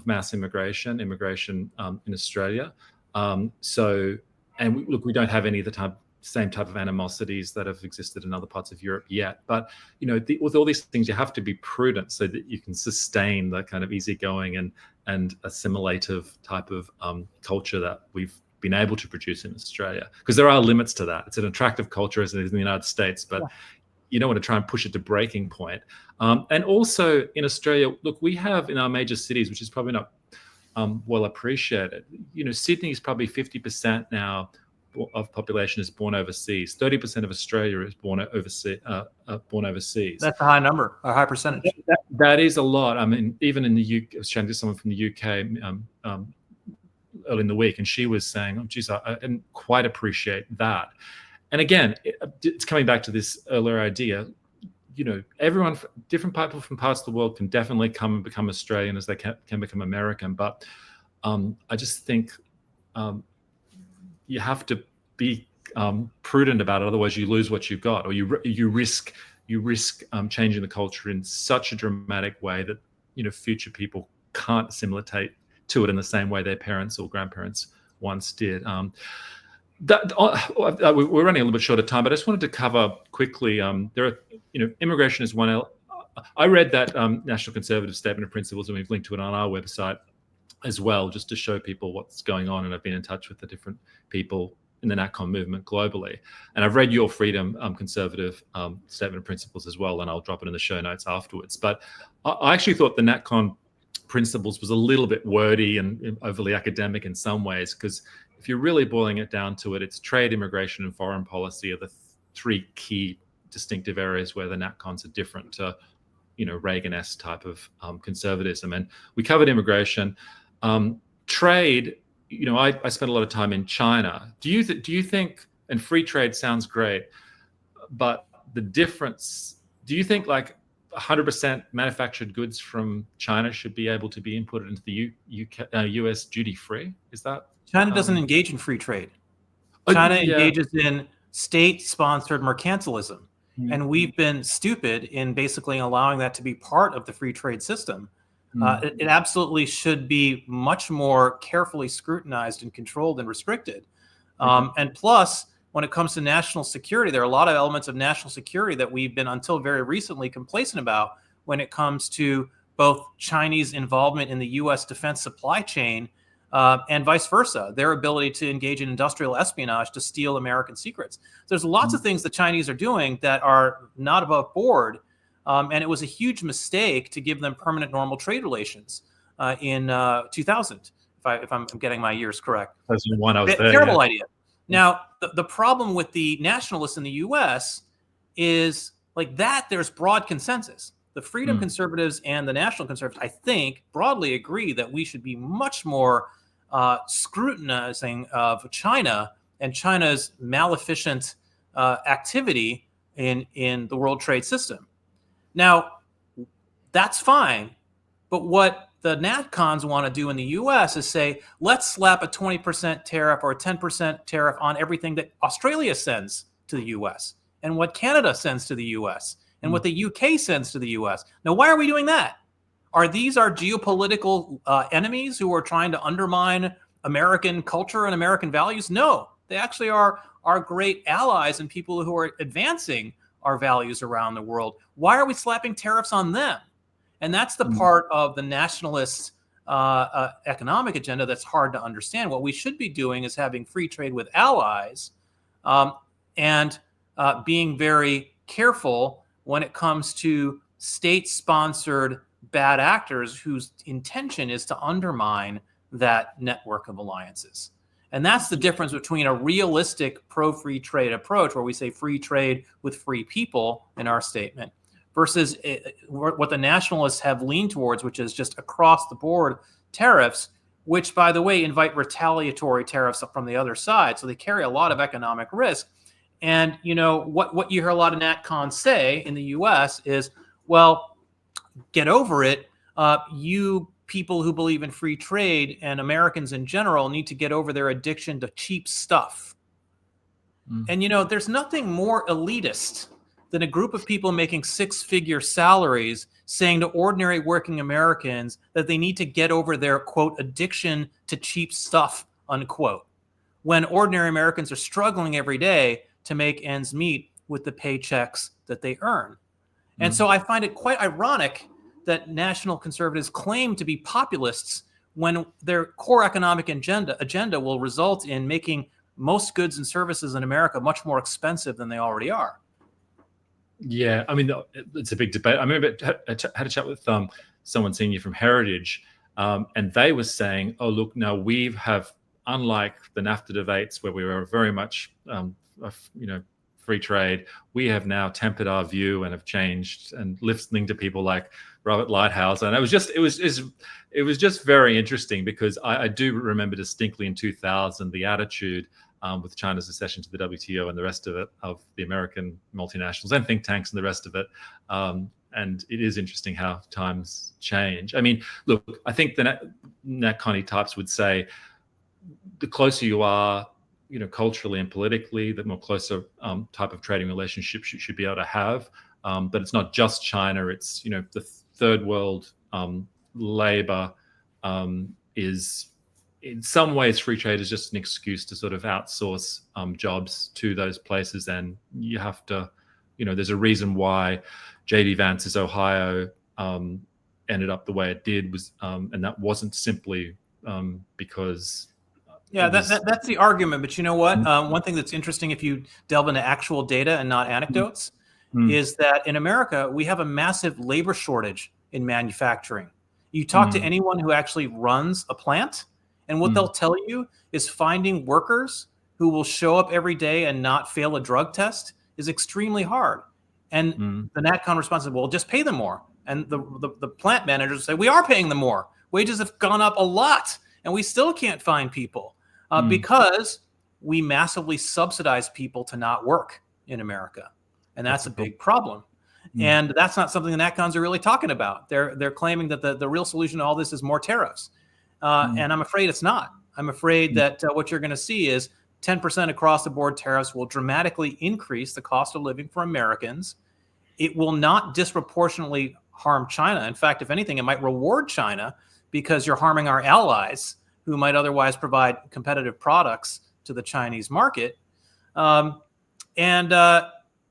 mass immigration in Australia. We don't have any of the same type of animosities that have existed in other parts of Europe yet. But, with all these things, you have to be prudent so that you can sustain the kind of easygoing and assimilative type of culture that we've been able to produce in Australia. Because there are limits to that. It's an attractive culture as it is in the United States, but you don't want to try and push it to breaking point. And also in Australia, look, we have in our major cities, which is probably not well appreciated. Sydney is probably 50% now of population is born overseas. 30% of Australia is born overseas. That's a high number, a high percentage. That is a lot. I mean, even in the UK, I was chatting to someone from the UK early in the week, and she was saying, "Oh, geez, I didn't quite appreciate that." And again, it's coming back to this earlier idea. Everyone, different people from parts of the world can definitely come and become Australian as they can become American. But I just think you have to be prudent about it. Otherwise, you lose what you've got, or you risk changing the culture in such a dramatic way that future people can't assimilate to it in the same way their parents or grandparents once did. We're running a little bit short of time, but I just wanted to cover quickly. Immigration is one. I read that National Conservative Statement of Principles, and we've linked to it on our website as well, just to show people what's going on. And I've been in touch with the different people in the NatCon movement globally. And I've read your Freedom Conservative Statement of Principles as well, and I'll drop it in the show notes afterwards. But I actually thought the NatCon principles was a little bit wordy and overly academic in some ways, because if you're really boiling it down to it, it's trade, immigration, and foreign policy are the three key distinctive areas where the NatCons are different to, Reagan-esque type of conservatism. And we covered immigration. Trade, I spent a lot of time in China. Do you think, and free trade sounds great, but the difference, do you think like 100% manufactured goods from China should be able to be imported into the US duty-free? Is that? China doesn't engage in free trade. China engages in state-sponsored mercantilism. And we've been stupid in basically allowing that to be part of the free trade system. It absolutely should be much more carefully scrutinized and controlled and restricted. And plus, when it comes to national security, there are a lot of elements of national security that we've been until very recently complacent about when it comes to both Chinese involvement in the U.S. defense supply chain and vice versa, their ability to engage in industrial espionage to steal American secrets. So there's lots of things the Chinese are doing that are not above board. And it was a huge mistake to give them permanent normal trade relations in 2000, if I'm getting my years correct. That's the one I was there. Terrible idea. Now, the problem with the nationalists in the U.S. is like that there's broad consensus. The freedom conservatives and the national conservatives, I think, broadly agree that we should be much more scrutinizing of China and China's maleficent activity in the World Trade System. Now, that's fine, but what the NatCons want to do in the U.S. is say, let's slap a 20% tariff or a 10% tariff on everything that Australia sends to the U.S. and what Canada sends to the U.S. and what the U.K. sends to the U.S. Now, why are we doing that? Are these our geopolitical enemies who are trying to undermine American culture and American values? No, they actually are our great allies and people who are advancing our values around the world. Why are we slapping tariffs on them? And that's the part of the nationalist economic agenda that's hard to understand. What we should be doing is having free trade with allies and being very careful when it comes to state-sponsored bad actors whose intention is to undermine that network of alliances. And that's the difference between a realistic pro-free trade approach, where we say free trade with free people in our statement, versus what the nationalists have leaned towards, which is just across the board tariffs, which, by the way, invite retaliatory tariffs from the other side. So they carry a lot of economic risk. And what you hear a lot of NatCons say in the U.S. is, well, get over it. You people who believe in free trade and Americans in general need to get over their addiction to cheap stuff. And, there's nothing more elitist than a group of people making six-figure salaries saying to ordinary working Americans that they need to get over their, quote, addiction to cheap stuff, unquote, when ordinary Americans are struggling every day to make ends meet with the paychecks that they earn. And so I find it quite ironic that national conservatives claim to be populists when their core economic agenda will result in making most goods and services in America much more expensive than they already are. Yeah, I mean, it's a big debate. I remember I had a chat with someone senior from Heritage, and they were saying, oh, look, now we have, unlike the NAFTA debates where we were very much, free trade, we have now tempered our view and have changed, and listening to people like Robert Lighthouse. And it was just very interesting, because I do remember distinctly in 2000 the attitude with China's accession to the WTO and the rest of it, of the American multinationals and think tanks and the rest of it. And it is interesting how times change. I mean, look, I think the NatCon types would say the closer you are, culturally and politically, the more closer type of trading relationships you should be able to have. But it's not just China. It's, the third world labor is, in some ways, free trade is just an excuse to sort of outsource jobs to those places. And you have to, there's a reason why JD Vance's Ohio ended up the way it did, and that wasn't simply because... Yeah, that's the argument. But you know what? One thing that's interesting, if you delve into actual data and not anecdotes, is that in America, we have a massive labor shortage in manufacturing. You talk to anyone who actually runs a plant, and what they'll tell you is finding workers who will show up every day and not fail a drug test is extremely hard. And the NatCon response is, well, just pay them more. And the plant managers say, we are paying them more. Wages have gone up a lot, and we still can't find people because we massively subsidize people to not work in America. And that's a big problem. And that's not something the NatCons are really talking about. They're claiming that the real solution to all this is more tariffs. And I'm afraid it's not. I'm afraid that what you're going to see is 10% across the board tariffs will dramatically increase the cost of living for Americans. It will not disproportionately harm China. In fact, if anything, it might reward China, because you're harming our allies who might otherwise provide competitive products to the Chinese market.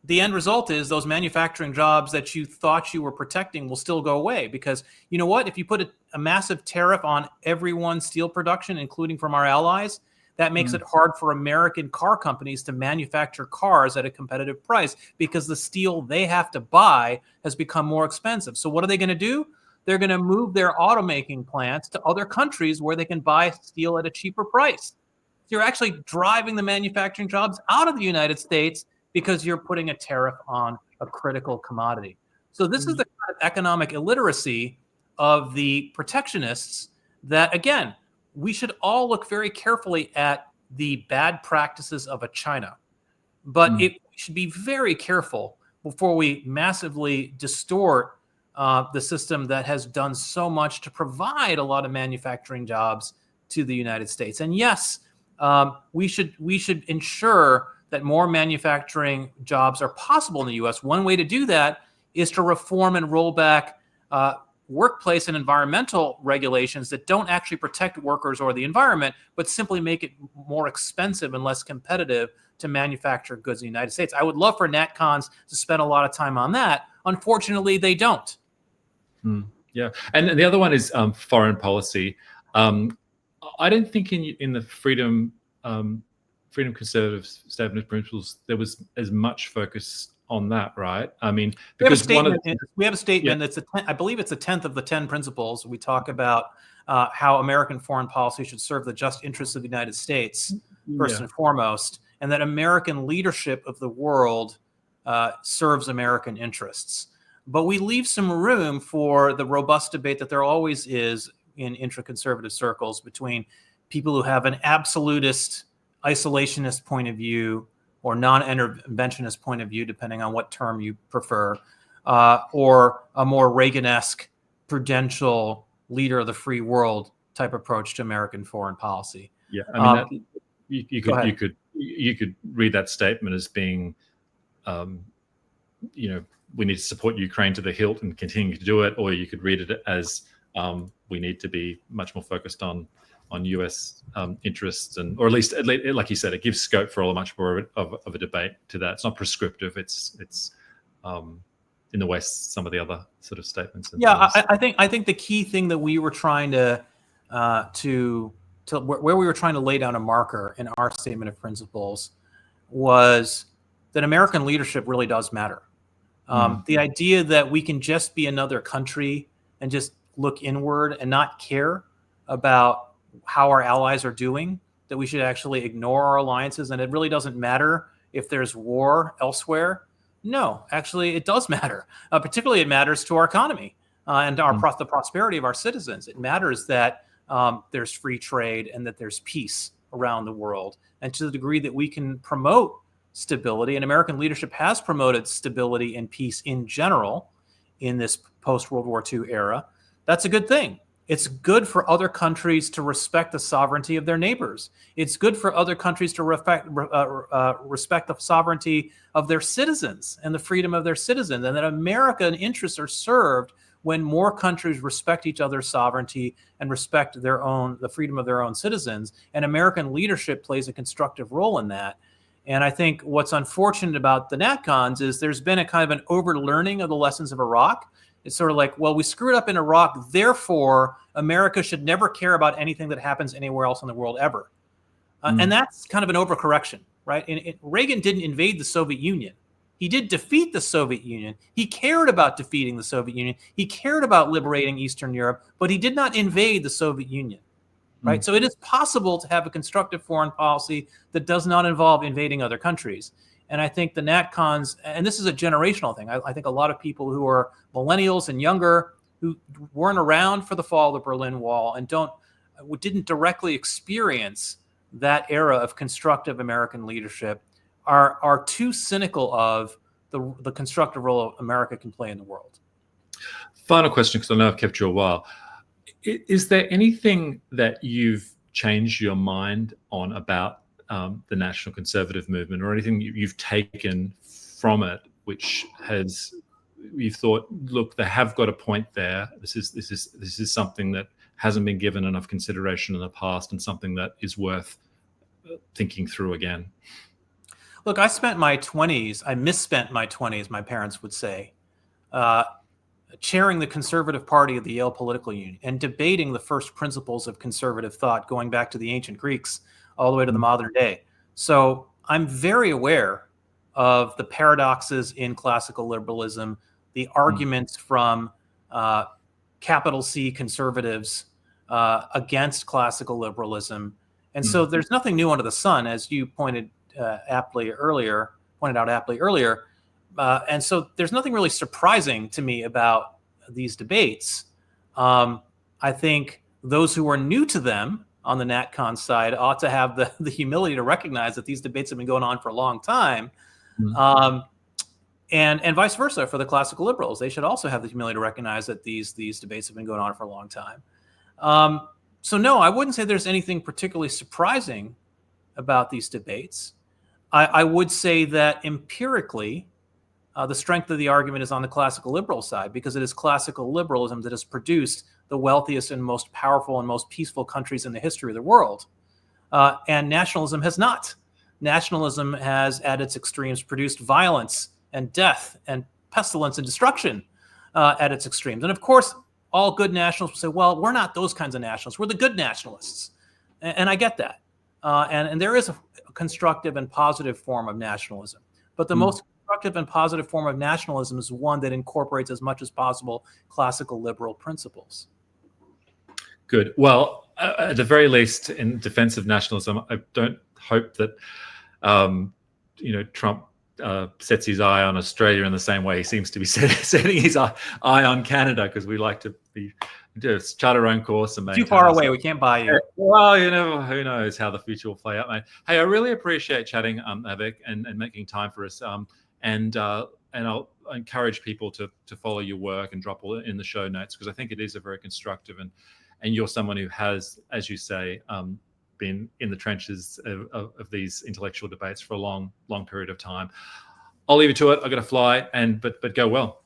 The end result is those manufacturing jobs that you thought you were protecting will still go away, because you know what? If you put a massive tariff on everyone's steel production, including from our allies, that makes it hard for American car companies to manufacture cars at a competitive price, because the steel they have to buy has become more expensive. So what are they going to do? They're going to move their automaking plants to other countries where they can buy steel at a cheaper price. So you're actually driving the manufacturing jobs out of the United States because you're putting a tariff on a critical commodity. So this is the kind of economic illiteracy of the protectionists that, again, we should all look very carefully at the bad practices of a China, but we should be very careful before we massively distort the system that has done so much to provide a lot of manufacturing jobs to the United States. And yes, we should ensure that more manufacturing jobs are possible in the U.S. One way to do that is to reform and roll back workplace and environmental regulations that don't actually protect workers or the environment, but simply make it more expensive and less competitive to manufacture goods in the United States. I would love for NatCons to spend a lot of time on that. Unfortunately, they don't. Yeah, and the other one is foreign policy. I don't think in the freedom conservative statement of principles there was as much focus on that, right? I mean, because we have a statement that's I believe it's the 10th of the 10 principles. We talk about how American foreign policy should serve the just interests of the United States first and foremost, and that American leadership of the world serves American interests. But we leave some room for the robust debate that there always is in intra-conservative circles between people who have an absolutist, isolationist point of view or non-interventionist point of view, depending on what term you prefer, or a more Reagan-esque, prudential, leader of the free world type approach to American foreign policy. Yeah, I mean, you could read that statement as being, we need to support Ukraine to the hilt and continue to do it, or you could read it as we need to be much more focused on U.S. interests, or at least, like you said, it gives scope for a much more of a debate to that. It's not prescriptive. It's in the West, some of the other sort of statements. I think the key thing that we were trying to where we were trying to lay down a marker in our statement of principles was that American leadership really does matter. The idea that we can just be another country and just look inward and not care about how our allies are doing, that we should actually ignore our alliances, and it really doesn't matter if there's war elsewhere. No, actually, it does matter. Particularly, it matters to our economy and the prosperity of our citizens. It matters that there's free trade and that there's peace around the world. And to the degree that we can promote stability, and American leadership has promoted stability and peace in general in this post-World War II era, that's a good thing. It's good for other countries to respect the sovereignty of their neighbors. It's good for other countries to respect the sovereignty of their citizens and the freedom of their citizens, and that American interests are served when more countries respect each other's sovereignty and respect the freedom of their own citizens. And American leadership plays a constructive role in that. And I think what's unfortunate about the NatCons is there's been a kind of an overlearning of the lessons of Iraq. It's sort of like, well, we screwed up in Iraq, therefore America should never care about anything that happens anywhere else in the world ever. And that's kind of an overcorrection, right? Reagan didn't invade the Soviet Union. He did defeat the Soviet Union. He cared about defeating the Soviet Union. He cared about liberating Eastern Europe, but he did not invade the Soviet Union, right? So it is possible to have a constructive foreign policy that does not involve invading other countries. And I think the NatCons, and this is a generational thing, I think a lot of people who are millennials and younger who weren't around for the fall of the Berlin Wall and didn't directly experience that era of constructive American leadership are too cynical of the constructive role America can play in the world. Final question, because I know I've kept you a while. Is there anything that you've changed your mind on about the national conservative movement, or anything you've taken from it which you've thought, look, they have got a point there. This is something that hasn't been given enough consideration in the past, and something that is worth thinking through again? Look, I misspent my 20s, my parents would say, chairing the Conservative Party of the Yale Political Union and debating the first principles of conservative thought going back to the ancient Greeks all the way to the modern day. So I'm very aware of the paradoxes in classical liberalism, the arguments from capital C conservatives against classical liberalism. And so there's nothing new under the sun, as you pointed out aptly earlier. And so there's nothing really surprising to me about these debates. I think those who are new to them on the NatCons side ought to have the humility to recognize that these debates have been going on for a long time. And vice versa for the classical liberals. They should also have the humility to recognize that these debates have been going on for a long time. So no, I wouldn't say there's anything particularly surprising about these debates. I would say that empirically, the strength of the argument is on the classical liberal side, because it is classical liberalism that has produced the wealthiest and most powerful and most peaceful countries in the history of the world. And nationalism has not. Nationalism has, at its extremes, produced violence and death and pestilence and destruction at its extremes. And of course, all good nationalists will say, well, we're not those kinds of nationalists. We're the good nationalists. And I get that. And there is a constructive and positive form of nationalism. But the most constructive and positive form of nationalism is one that incorporates as much as possible classical liberal principles. Good. Well, at the very least, in defense of nationalism, I don't hope that Trump sets his eye on Australia in the same way he seems to be setting his eye on Canada, because we like to chart our own course and maintain. Too far away, we can't buy you. Well, who knows how the future will play out, mate. Hey, I really appreciate chatting, Avik, and making time for us. And I'll encourage people to follow your work and drop all in the show notes, because I think it is a very constructive, and you're someone who has, as you say, been in the trenches of these intellectual debates for a long period of time. I'll leave you to it. I've got to fly, but go well.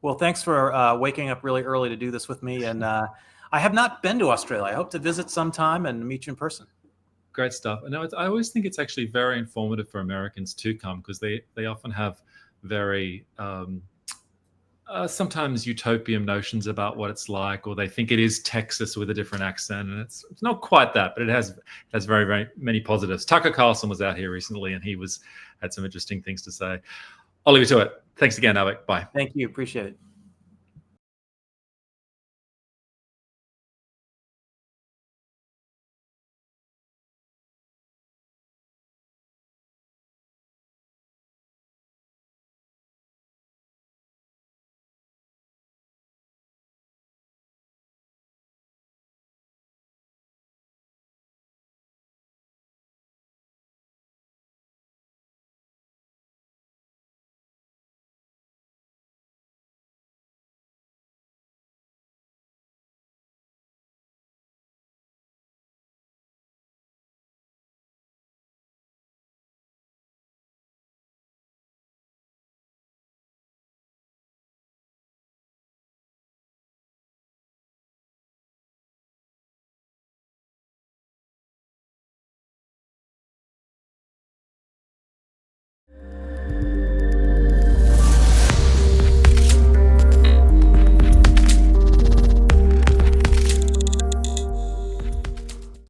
Well, thanks for waking up really early to do this with me. And I have not been to Australia. I hope to visit sometime and meet you in person. Great stuff. No, I always think it's actually very informative for Americans to come, because they often have very sometimes utopian notions about what it's like, or they think it is Texas with a different accent, and it's not quite that, but it has very, very many positives. Tucker Carlson was out here recently, and he had some interesting things to say. I'll leave you to it. Thanks again, Avik. Bye. Thank you. Appreciate it.